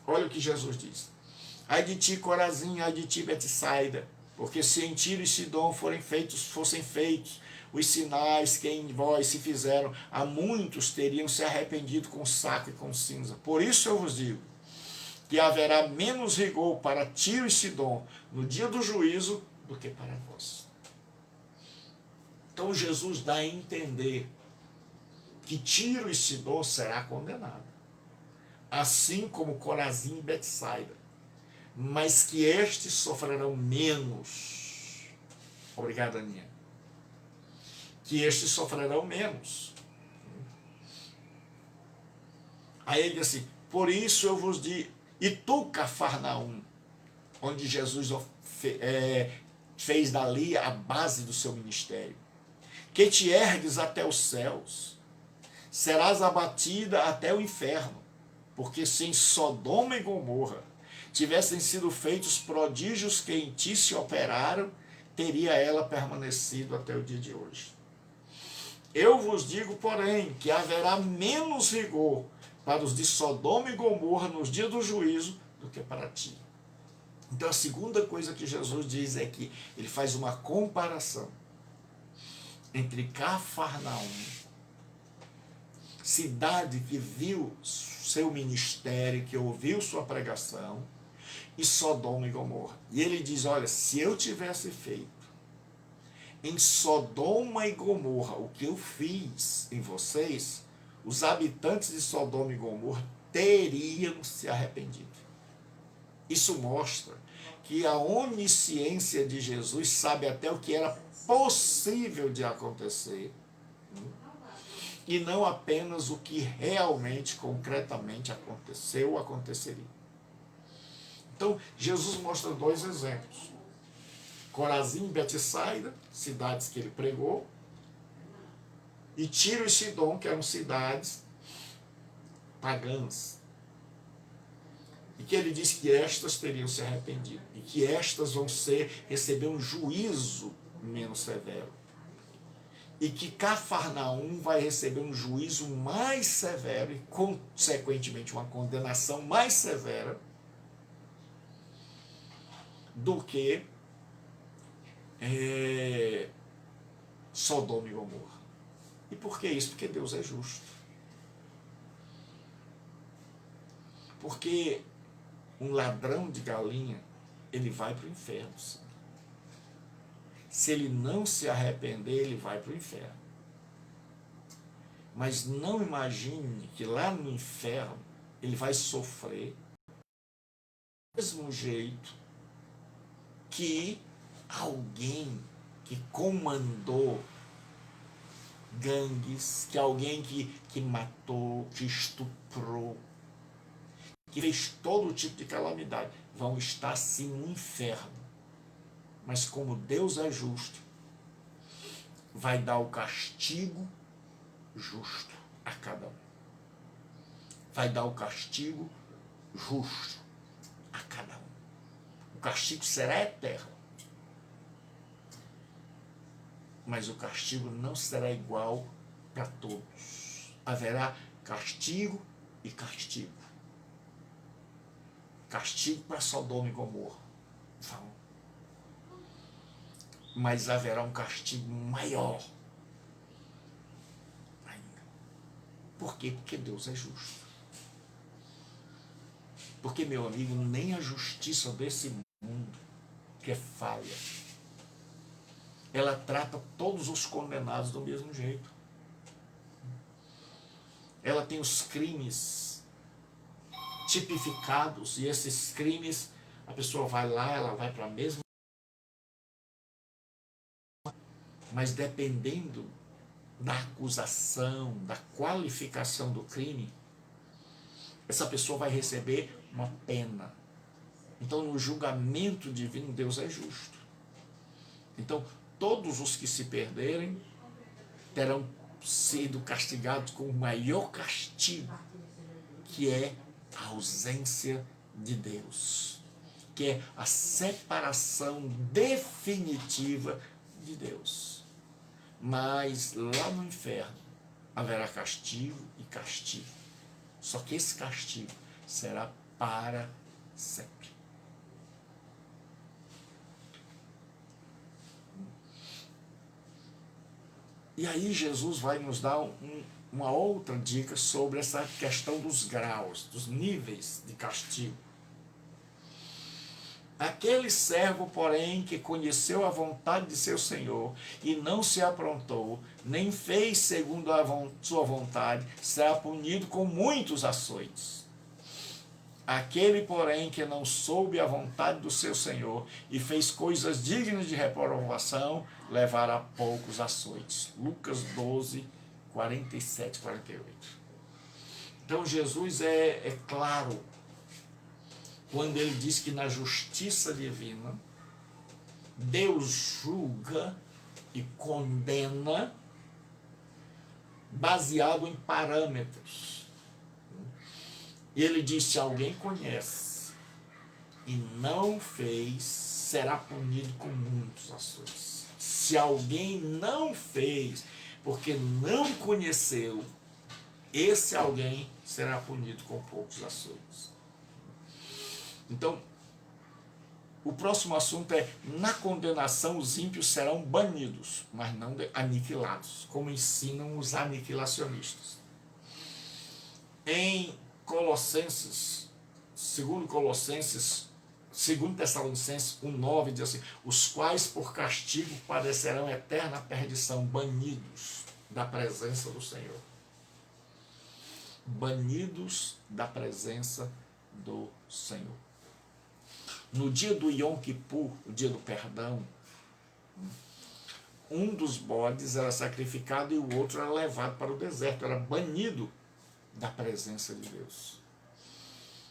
A: Olha o que Jesus diz. Ai de ti, Corazim, ai de ti, Betsaida, porque se em Tiro e Sidom fossem feitos os sinais que em vós se fizeram, a muitos teriam se arrependido com saco e com cinza. Por isso eu vos digo que haverá menos rigor para Tiro e Sidom no dia do juízo do que para vós. Então Jesus dá a entender que Tiro e Sidom será condenado, assim como Corazim e Betsaida, mas que estes sofrerão menos. Obrigado, Aninha. Que estes sofrerão menos. Aí ele diz assim, por isso eu vos digo, e tu, Cafarnaum, onde Jesus fez dali a base do seu ministério, que te ergues até os céus, serás abatida até o inferno, porque se em Sodoma e Gomorra tivessem sido feitos prodígios que em ti se operaram, teria ela permanecido até o dia de hoje. Eu vos digo, porém, que haverá menos rigor para os de Sodoma e Gomorra nos dias do juízo do que para ti. Então a segunda coisa que Jesus diz é que ele faz uma comparação entre Cafarnaum, cidade que viu seu ministério, que ouviu sua pregação, e Sodoma e Gomorra. E ele diz, olha, se eu tivesse feito em Sodoma e Gomorra o que eu fiz em vocês, os habitantes de Sodoma e Gomorra teriam se arrependido. Isso mostra que a onisciência de Jesus sabe até o que era possível de acontecer, e não apenas o que realmente, concretamente aconteceu ou aconteceria. Então, Jesus mostra dois exemplos. Corazim e Betsaida, cidades que ele pregou, e Tiro e Sidom, que eram cidades pagãs. E que ele diz que estas teriam se arrependido, e que estas vão receber um juízo menos severo. E que Cafarnaum vai receber um juízo mais severo e, consequentemente, uma condenação mais severa do que Sodoma e Gomorra. E por que isso? Porque Deus é justo. Porque um ladrão de galinha, ele vai para o inferno. Sim. Se ele não se arrepender, ele vai para o inferno. Mas não imagine que lá no inferno ele vai sofrer do mesmo jeito que alguém que comandou gangues, que alguém que matou, que estuprou, que fez todo tipo de calamidade, vão estar sim no inferno. Mas como Deus é justo, vai dar o castigo justo a cada um. Vai dar o castigo justo a cada um. O castigo será eterno. Mas o castigo não será igual para todos. Haverá castigo e castigo. Castigo para Sodoma e Gomorra. Mas haverá um castigo maior ainda. Por quê? Porque Deus é justo. Porque, meu amigo, nem a justiça desse mundo, que é falha, ela trata todos os condenados do mesmo jeito. Ela tem os crimes tipificados, e esses crimes, a pessoa vai lá, ela vai para a mesma. Mas dependendo da acusação, da qualificação do crime, essa pessoa vai receber uma pena. Então, no julgamento divino, Deus é justo. Então, todos os que se perderem terão sido castigados com o maior castigo, que é a ausência de Deus, que é a separação definitiva de Deus. Mas lá no inferno haverá castigo e castigo. Só que esse castigo será para sempre. E aí Jesus vai nos dar uma outra dica sobre essa questão dos graus, dos níveis de castigo. Aquele servo, porém, que conheceu a vontade de seu senhor e não se aprontou, nem fez segundo sua vontade, será punido com muitos açoites. Aquele, porém, que não soube a vontade do seu senhor e fez coisas dignas de reprovação, levará poucos açoites. Lucas 12, 47, 48. Então Jesus é claro quando ele diz que na justiça divina, Deus julga e condena baseado em parâmetros. E ele diz: se alguém conhece e não fez, será punido com muitos açoites. Se alguém não fez porque não conheceu, esse alguém será punido com poucos açoites. Então, o próximo assunto é: na condenação os ímpios serão banidos, mas não aniquilados, como ensinam os aniquilacionistas. Em Colossenses, segundo Tessalonicenses 1,9 diz assim: os quais por castigo padecerão eterna perdição, banidos da presença do Senhor. Banidos da presença do Senhor. No dia do Yom Kippur, o dia do perdão, um dos bodes era sacrificado e o outro era levado para o deserto, era banido da presença de Deus.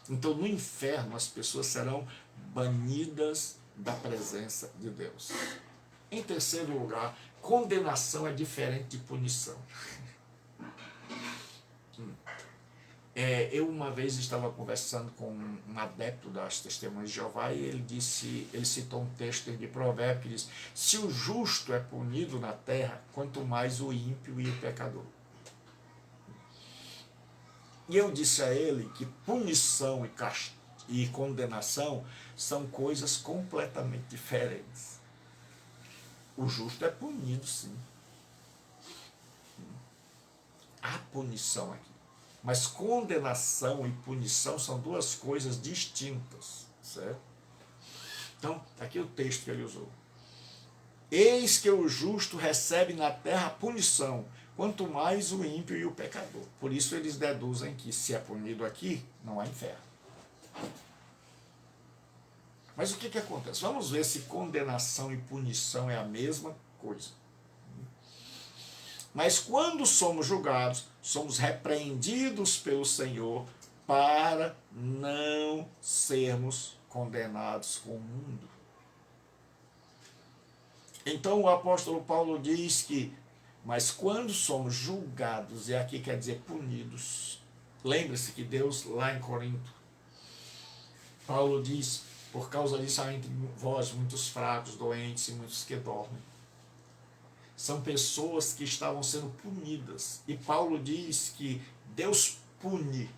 A: Então, no inferno, as pessoas serão banidas da presença de Deus. Em terceiro lugar, condenação é diferente de punição. Eu uma vez estava conversando com um adepto das Testemunhas de Jeová e ele citou um texto de Provérbio que diz: se o justo é punido na terra, quanto mais o ímpio e o pecador. E eu disse a ele que punição e condenação são coisas completamente diferentes. O justo é punido, sim. Há punição aqui. Mas condenação e punição são duas coisas distintas, certo? Então, aqui o texto que ele usou. Eis que o justo recebe na terra a punição, quanto mais o ímpio e o pecador. Por isso eles deduzem que se é punido aqui, não há inferno. Mas o que acontece? Vamos ver se condenação e punição é a mesma coisa. Mas quando somos julgados, somos repreendidos pelo Senhor para não sermos condenados com o mundo. Então o apóstolo Paulo diz que, mas quando somos julgados, e aqui quer dizer punidos, lembre-se que Deus, lá em Corinto, Paulo diz, por causa disso há entre vós muitos fracos, doentes e muitos que dormem. São pessoas que estavam sendo punidas. E Paulo diz que Deus pune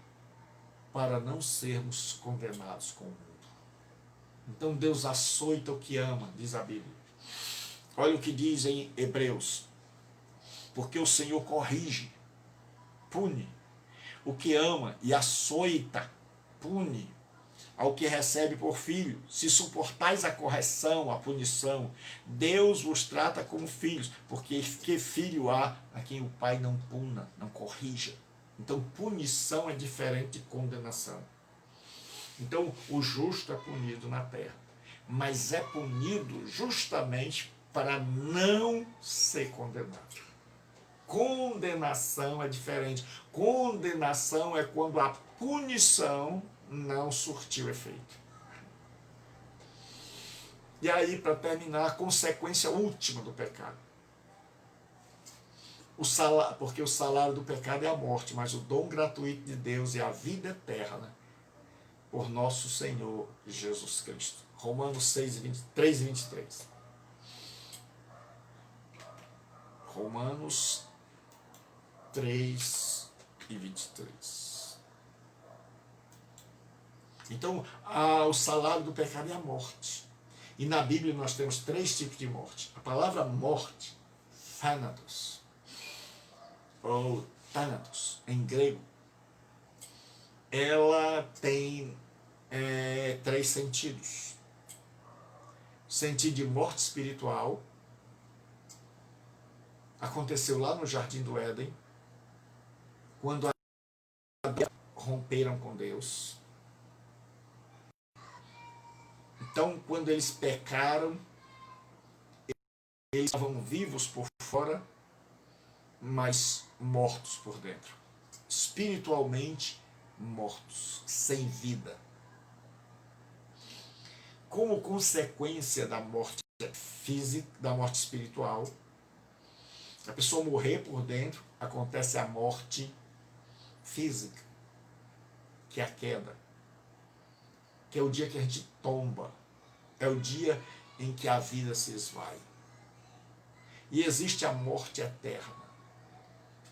A: para não sermos condenados com o mundo. Então Deus açoita o que ama, diz a Bíblia. Olha o que diz em Hebreus. Porque o Senhor corrige, pune. O que ama e açoita, pune. Ao que recebe por filho, se suportais a correção, a punição, Deus vos trata como filhos, porque que filho há a quem o pai não puna, não corrija. Então punição é diferente de condenação. Então o justo é punido na terra, mas é punido justamente para não ser condenado. Condenação é diferente. Condenação é quando a punição não surtiu efeito. E aí, para terminar, a consequência última do pecado. Porque o salário do pecado é a morte, mas o dom gratuito de Deus é a vida eterna por nosso Senhor Jesus Cristo. Romanos 3 e 23. Romanos 3 e 23. Então, o salário do pecado é a morte. E na Bíblia nós temos 3 tipos de morte. A palavra morte, thanatos, ou thanatos, em grego, ela tem 3 sentidos. Sentido de morte espiritual, aconteceu lá no Jardim do Éden, quando romperam com Deus. Então, quando eles pecaram, eles estavam vivos por fora, mas mortos por dentro. Espiritualmente mortos, sem vida. Como consequência da morte física, da morte espiritual, a pessoa morrer por dentro, acontece a morte física, que é a queda, que é o dia que a gente tomba, é o dia em que a vida se esvai. E existe a morte eterna,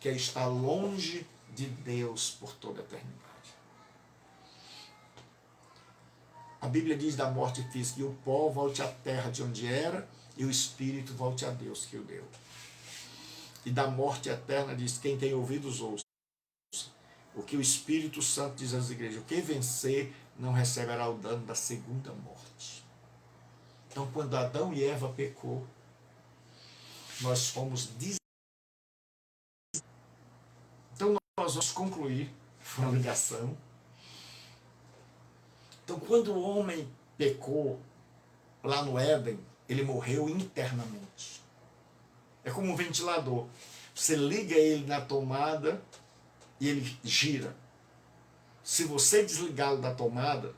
A: que é estar longe de Deus por toda a eternidade. A Bíblia diz da morte física, e o pó volte à terra de onde era, e o espírito volte a Deus que o deu. E da morte eterna diz, quem tem ouvidos ouça. O que o Espírito Santo diz às igrejas, o que vencer não receberá o dano da segunda morte. Então, quando Adão e Eva pecou, nós fomos Então, nós vamos concluir uma ligação. Então, quando o homem pecou lá no Éden, ele morreu internamente. É como um ventilador. Você liga ele na tomada e ele gira. Se você desligá-lo da tomada,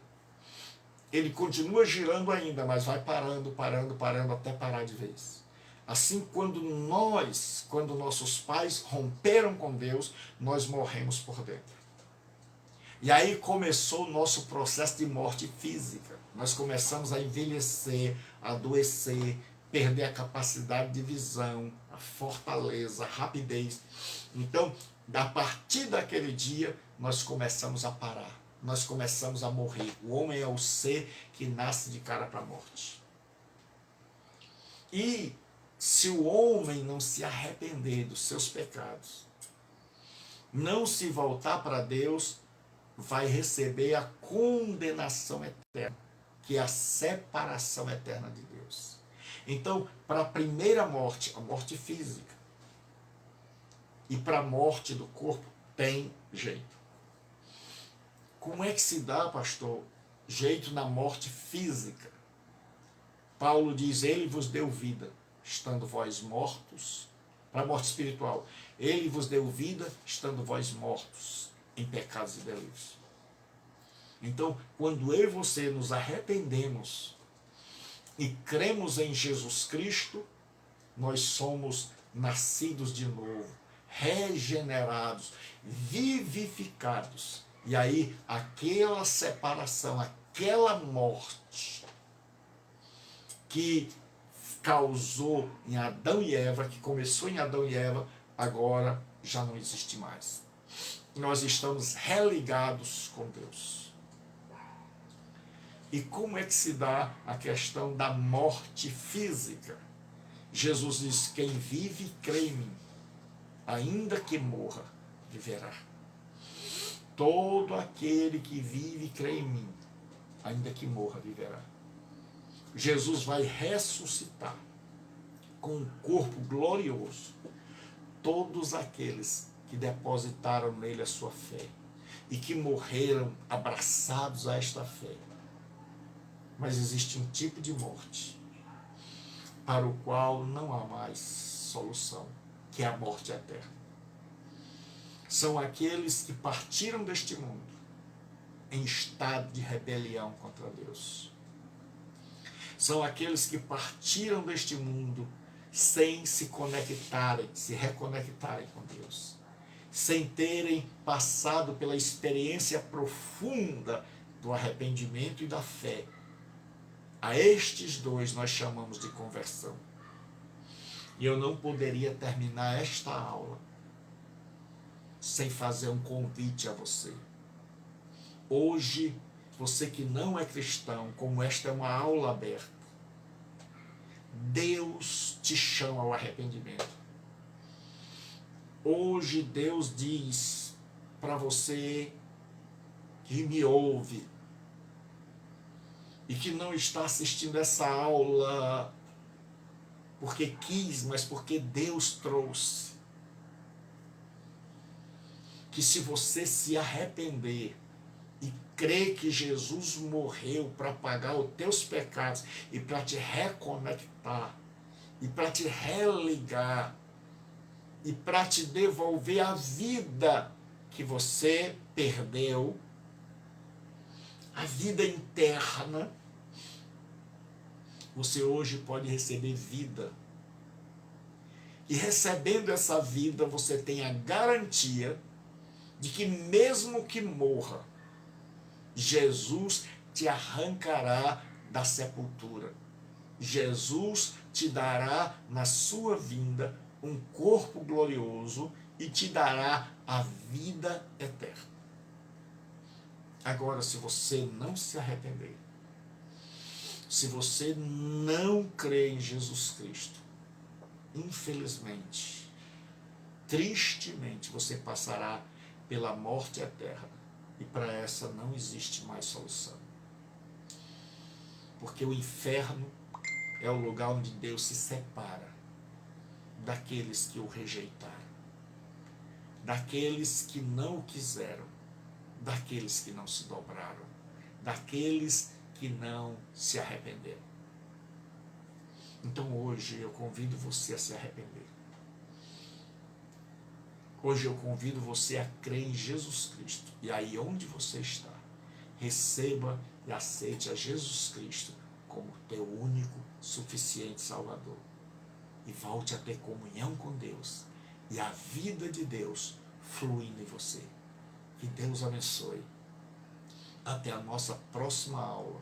A: ele continua girando ainda, mas vai parando até parar de vez. Assim, quando nossos pais romperam com Deus, nós morremos por dentro. E aí começou o nosso processo de morte física. Nós começamos a envelhecer, a adoecer, perder a capacidade de visão, a fortaleza, a rapidez. Então, a partir daquele dia, nós começamos a parar. nós começamos a morrer. O homem é o ser que nasce de cara para a morte. E se o homem não se arrepender dos seus pecados, não se voltar para Deus, vai receber a condenação eterna, que é a separação eterna de Deus. Então, para a primeira morte, a morte física, e para a morte do corpo, tem jeito. Como é que se dá, pastor, jeito na morte física? Paulo diz, ele vos deu vida, estando vós mortos, para a morte espiritual. Ele vos deu vida, estando vós mortos em pecados e delitos. Então, quando eu e você nos arrependemos e cremos em Jesus Cristo, nós somos nascidos de novo, regenerados, vivificados. E aí, aquela separação, aquela morte que causou em Adão e Eva, que começou em Adão e Eva, agora já não existe mais. Nós estamos religados com Deus. E como é que se dá a questão da morte física? Jesus diz, quem vive e crê em mim, ainda que morra, viverá. Todo aquele que vive e crê em mim, ainda que morra, viverá. Jesus vai ressuscitar com um corpo glorioso todos aqueles que depositaram nele a sua fé e que morreram abraçados a esta fé. Mas existe um tipo de morte para o qual não há mais solução, que é a morte eterna. São aqueles que partiram deste mundo em estado de rebelião contra Deus. São aqueles que partiram deste mundo sem se conectarem, se reconectarem com Deus, sem terem passado pela experiência profunda do arrependimento e da fé. A estes dois nós chamamos de conversão. E eu não poderia terminar esta aula sem fazer um convite a você. Hoje, você que não é cristão, como esta é uma aula aberta, Deus te chama ao arrependimento. Hoje Deus diz para você que me ouve e que não está assistindo essa aula porque quis, mas porque Deus trouxe, que se você se arrepender e crer que Jesus morreu para pagar os teus pecados e para te reconectar e para te religar e para te devolver a vida que você perdeu, a vida interna, você hoje pode receber vida. E recebendo essa vida, você tem a garantia de que mesmo que morra, Jesus te arrancará da sepultura. Jesus te dará na sua vinda um corpo glorioso e te dará a vida eterna. Agora, se você não se arrepender, se você não crer em Jesus Cristo, infelizmente, tristemente, você passará pela morte eterna. E para essa não existe mais solução. Porque o inferno é o lugar onde Deus se separa daqueles que o rejeitaram, daqueles que não o quiseram, daqueles que não se dobraram, daqueles que não se arrependeram. Então hoje eu convido você a se arrepender. Hoje eu convido você a crer em Jesus Cristo. E aí onde você está, receba e aceite a Jesus Cristo como teu único, suficiente Salvador. E volte a ter comunhão com Deus. E a vida de Deus fluindo em você. Que Deus abençoe. Até a nossa próxima aula,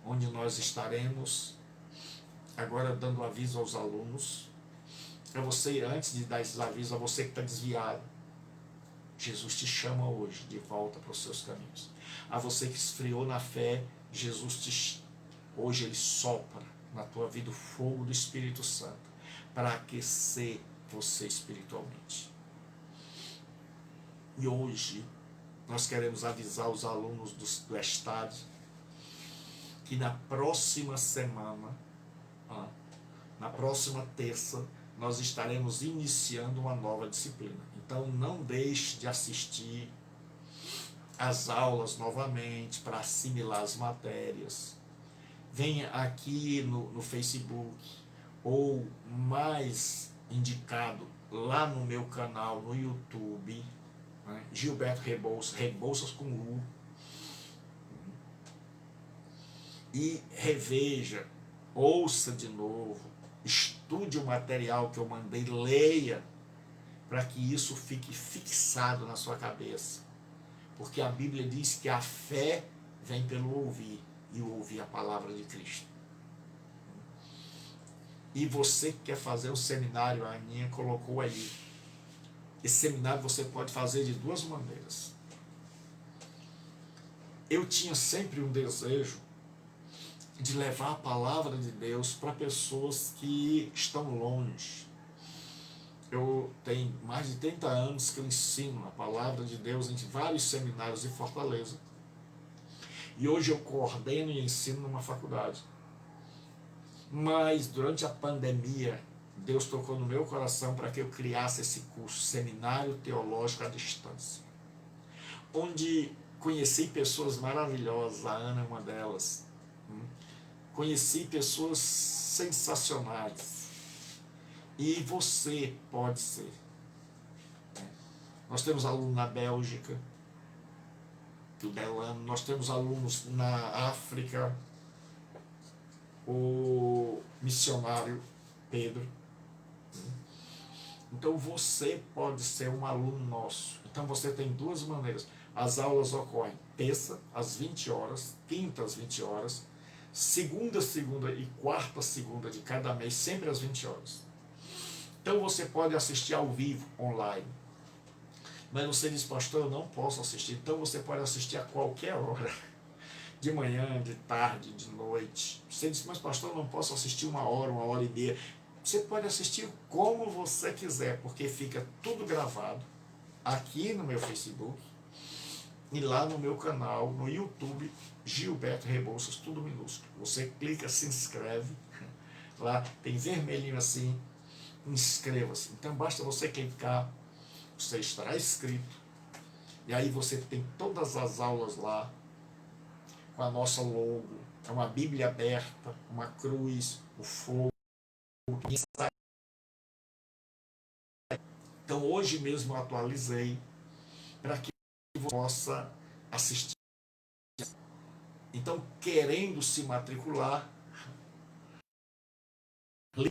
A: onde nós estaremos agora dando aviso aos alunos. Para você, antes de dar esses avisos, a você que está desviado, Jesus te chama hoje de volta para os seus caminhos. A você que esfriou na fé, hoje ele sopra na tua vida o fogo do Espírito Santo para aquecer você espiritualmente. E hoje nós queremos avisar os alunos do estado que na próxima semana, na próxima terça, nós estaremos iniciando uma nova disciplina. Então não deixe de assistir as aulas novamente para assimilar as matérias. Venha aqui no Facebook, ou mais indicado lá no meu canal no YouTube, né? Gilberto Rebouças com U, e reveja, ouça de novo, estude o material que eu mandei, leia, para que isso fique fixado na sua cabeça. Porque a Bíblia diz que a fé vem pelo ouvir, e ouvir a palavra de Cristo. E você que quer fazer o seminário, a Aninha colocou aí. Esse seminário você pode fazer de duas maneiras. Eu tinha sempre um desejo de levar a palavra de Deus para pessoas que estão longe. Eu tenho mais de 30 anos que eu ensino a palavra de Deus em vários seminários de Fortaleza. E hoje eu coordeno e ensino numa faculdade. Mas durante a pandemia, Deus tocou no meu coração para que eu criasse esse curso, Seminário Teológico à Distância, onde conheci pessoas maravilhosas, a Ana é uma delas. Conheci pessoas sensacionais. E você pode ser. Nós temos alunos na Bélgica, do Delano, nós temos alunos na África, o missionário Pedro. Então você pode ser um aluno nosso. Então você tem duas maneiras. As aulas ocorrem terça às 20 horas, quinta às 20 horas, segunda e quarta segunda de cada mês, sempre às 20 horas. Então você pode assistir ao vivo, online. Mas você diz, pastor, eu não posso assistir. Então você pode assistir a qualquer hora. De manhã, de tarde, de noite. Você diz, mas pastor, eu não posso assistir uma hora e meia. Você pode assistir como você quiser, porque fica tudo gravado aqui no meu Facebook e lá no meu canal, no YouTube, Gilberto Rebouças, tudo minúsculo. Você clica, se inscreve. Lá tem vermelhinho assim, inscreva-se. Então basta você clicar, você estará inscrito. E aí você tem todas as aulas lá, com a nossa logo, é uma Bíblia aberta, uma cruz, o fogo. Então hoje mesmo eu atualizei para que você possa assistir. Então, querendo se matricular,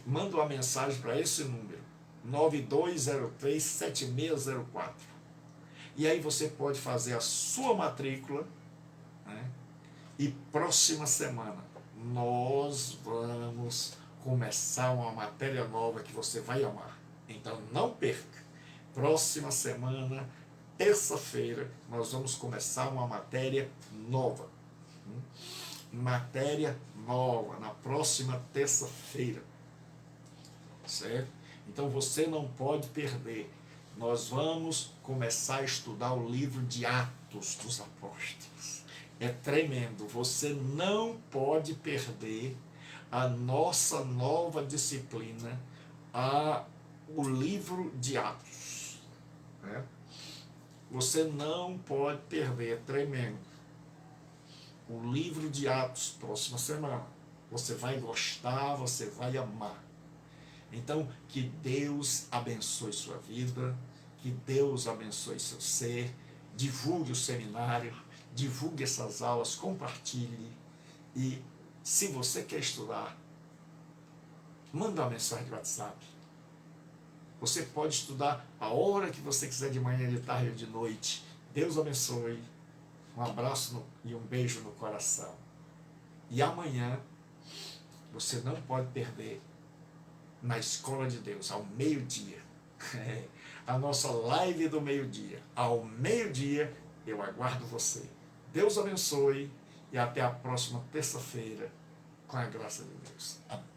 A: manda uma mensagem para esse número, 9203-7604. E aí você pode fazer a sua matrícula, né? E próxima semana nós vamos começar uma matéria nova que você vai amar. Então não perca. Próxima semana, terça-feira, nós vamos começar uma matéria nova. Matéria nova, na próxima terça-feira. Certo? Então você não pode perder. Nós vamos começar a estudar o livro de Atos dos Apóstolos. É tremendo. Você não pode perder a nossa nova disciplina, o livro de Atos. Né? Você não pode perder, é tremendo. O livro de Atos, próxima semana. Você vai gostar, você vai amar. Então, que Deus abençoe sua vida, que Deus abençoe seu ser, divulgue o seminário, divulgue essas aulas, compartilhe. E se você quer estudar, manda uma mensagem de WhatsApp. Você pode estudar a hora que você quiser, de manhã, de tarde ou de noite. Deus abençoe. Um abraço e um beijo no coração. E amanhã, você não pode perder, na Escola de Deus, ao meio-dia. a nossa live do meio-dia. Ao meio-dia, eu aguardo você. Deus abençoe e até a próxima terça-feira, com a graça de Deus. Amém.